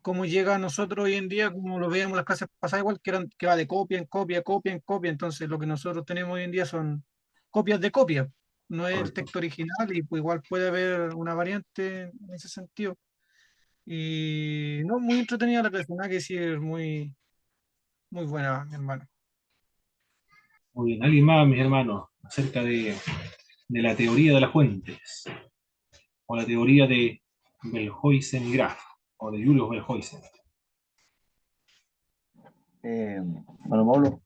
cómo llega a nosotros hoy en día, como lo veíamos en las clases pasadas, igual que va de copia en copia, copia en copia, entonces lo que nosotros tenemos hoy en día son copias de copias, no es el Correcto. texto original y pues igual puede haber una variante en ese sentido. Y no, muy entretenida la clase, nada que decir, muy, muy buena, mi hermano. Muy bien. ¿Alguien más, mis hermanos, acerca de la teoría de las fuentes? O la teoría de Bellhuisen-Graf, o de Julius Bellhuisen. Bueno, Pablo,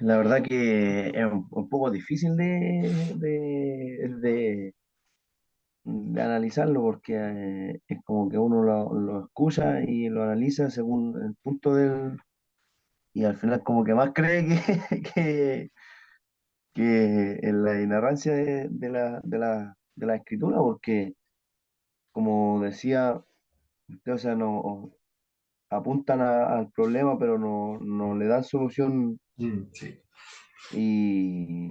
la verdad que es un poco difícil de analizarlo porque es como que uno lo escucha y lo analiza según el punto y al final como que más cree que, que en la inerrancia de la escritura, porque como decía, usted, o sea, no apuntan al problema, pero no le dan solución Sí. y,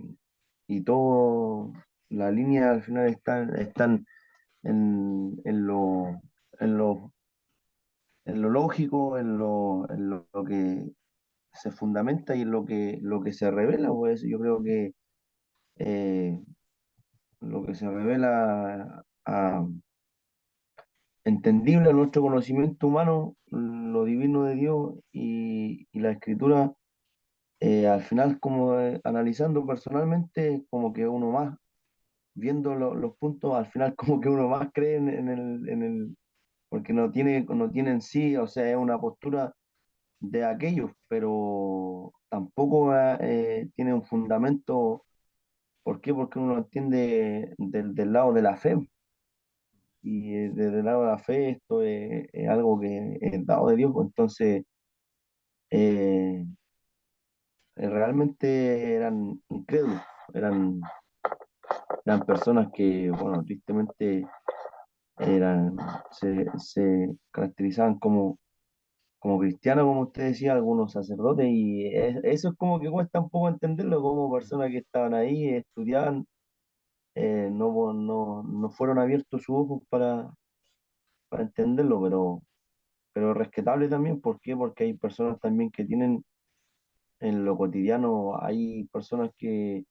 y todo. la línea al final están en en lo, en lo lógico, lo que se fundamenta y en lo que se revela, pues yo creo que eh, lo que se revela entendible a nuestro conocimiento humano, lo divino de Dios y la escritura, al final como analizando personalmente, como que uno más, viendo los puntos, al final como que uno más cree en el, porque no tiene en sí, o sea, es una postura de aquellos, pero tampoco tiene un fundamento. ¿Por qué? Porque uno lo entiende del lado de la fe. Y desde el lado de la fe esto es algo que es dado de Dios, pues. Entonces eh, realmente eran incrédulos, eran, eran personas que, bueno, tristemente eran, se caracterizaban como cristianos, como usted decía, algunos sacerdotes, y eso es como que cuesta un poco entenderlo, como personas que estaban ahí, estudiaban, no fueron abiertos sus ojos para entenderlo, pero respetable también. ¿Por qué? Porque hay personas también que tienen en lo cotidiano, hay personas que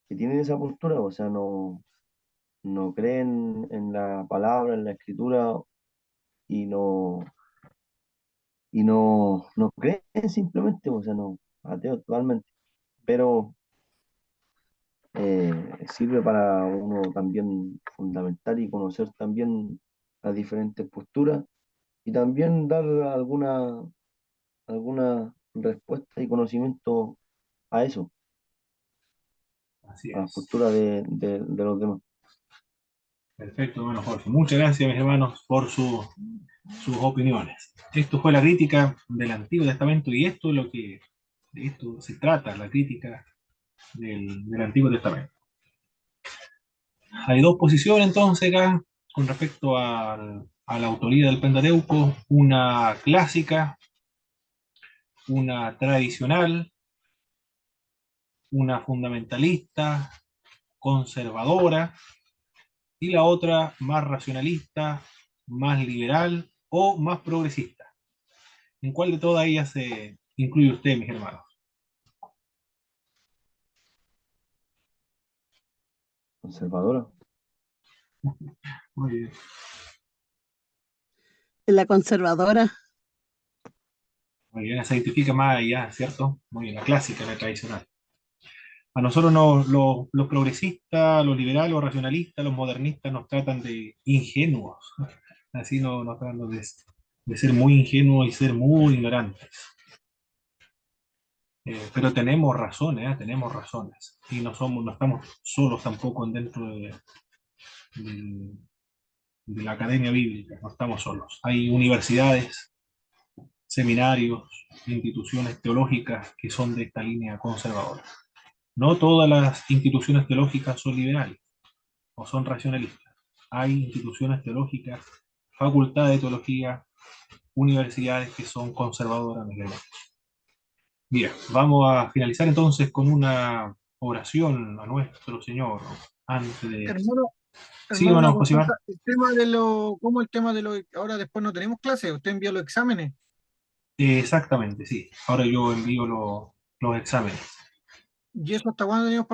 tienen esa postura, o sea, no creen en la palabra, en la escritura, y no creen simplemente, o sea, no, ateo totalmente. Pero sirve para uno también fundamentar y conocer también las diferentes posturas y también dar alguna respuesta y conocimiento a eso, Así a la es. postura de los demás. Perfecto, hermano Jorge. Muchas gracias, mis hermanos, por sus opiniones. Esto fue la crítica del Antiguo Testamento y esto es lo que de esto se trata, la crítica del Antiguo Testamento. Hay dos posiciones entonces acá con respecto a la autoría del Pentateuco, una clásica, una tradicional, una fundamentalista, conservadora, y la otra más racionalista, más liberal o más progresista. ¿En cuál de todas ellas se incluye usted, mis hermanos? Conservadora. Muy bien, La conservadora. muy bien, se identifica más allá, ¿cierto? Muy bien, la clásica, la tradicional. A nosotros los progresistas, los liberales, los racionalistas, los modernistas nos tratan de ingenuos. Así nos tratan de ser muy ingenuos y ser muy ignorantes. Pero tenemos razones, ¿eh? Tenemos razones. Y no estamos solos tampoco dentro de- de la academia bíblica, no estamos solos. Hay universidades, seminarios, instituciones teológicas que son de esta línea conservadora. No todas las instituciones teológicas son liberales o son racionalistas. Hay instituciones teológicas, facultades de teología, universidades que son conservadoras. Bien, vamos a finalizar entonces con una oración a nuestro Señor antes de... Hermano, Sí, hermano, una hermano José consulta. Iván. El tema de lo, ¿cómo el tema de lo, ahora después no tenemos clase? ¿Usted envió los exámenes? Exactamente, sí. Ahora yo envío los exámenes. ¿Y eso hasta cuándo tenemos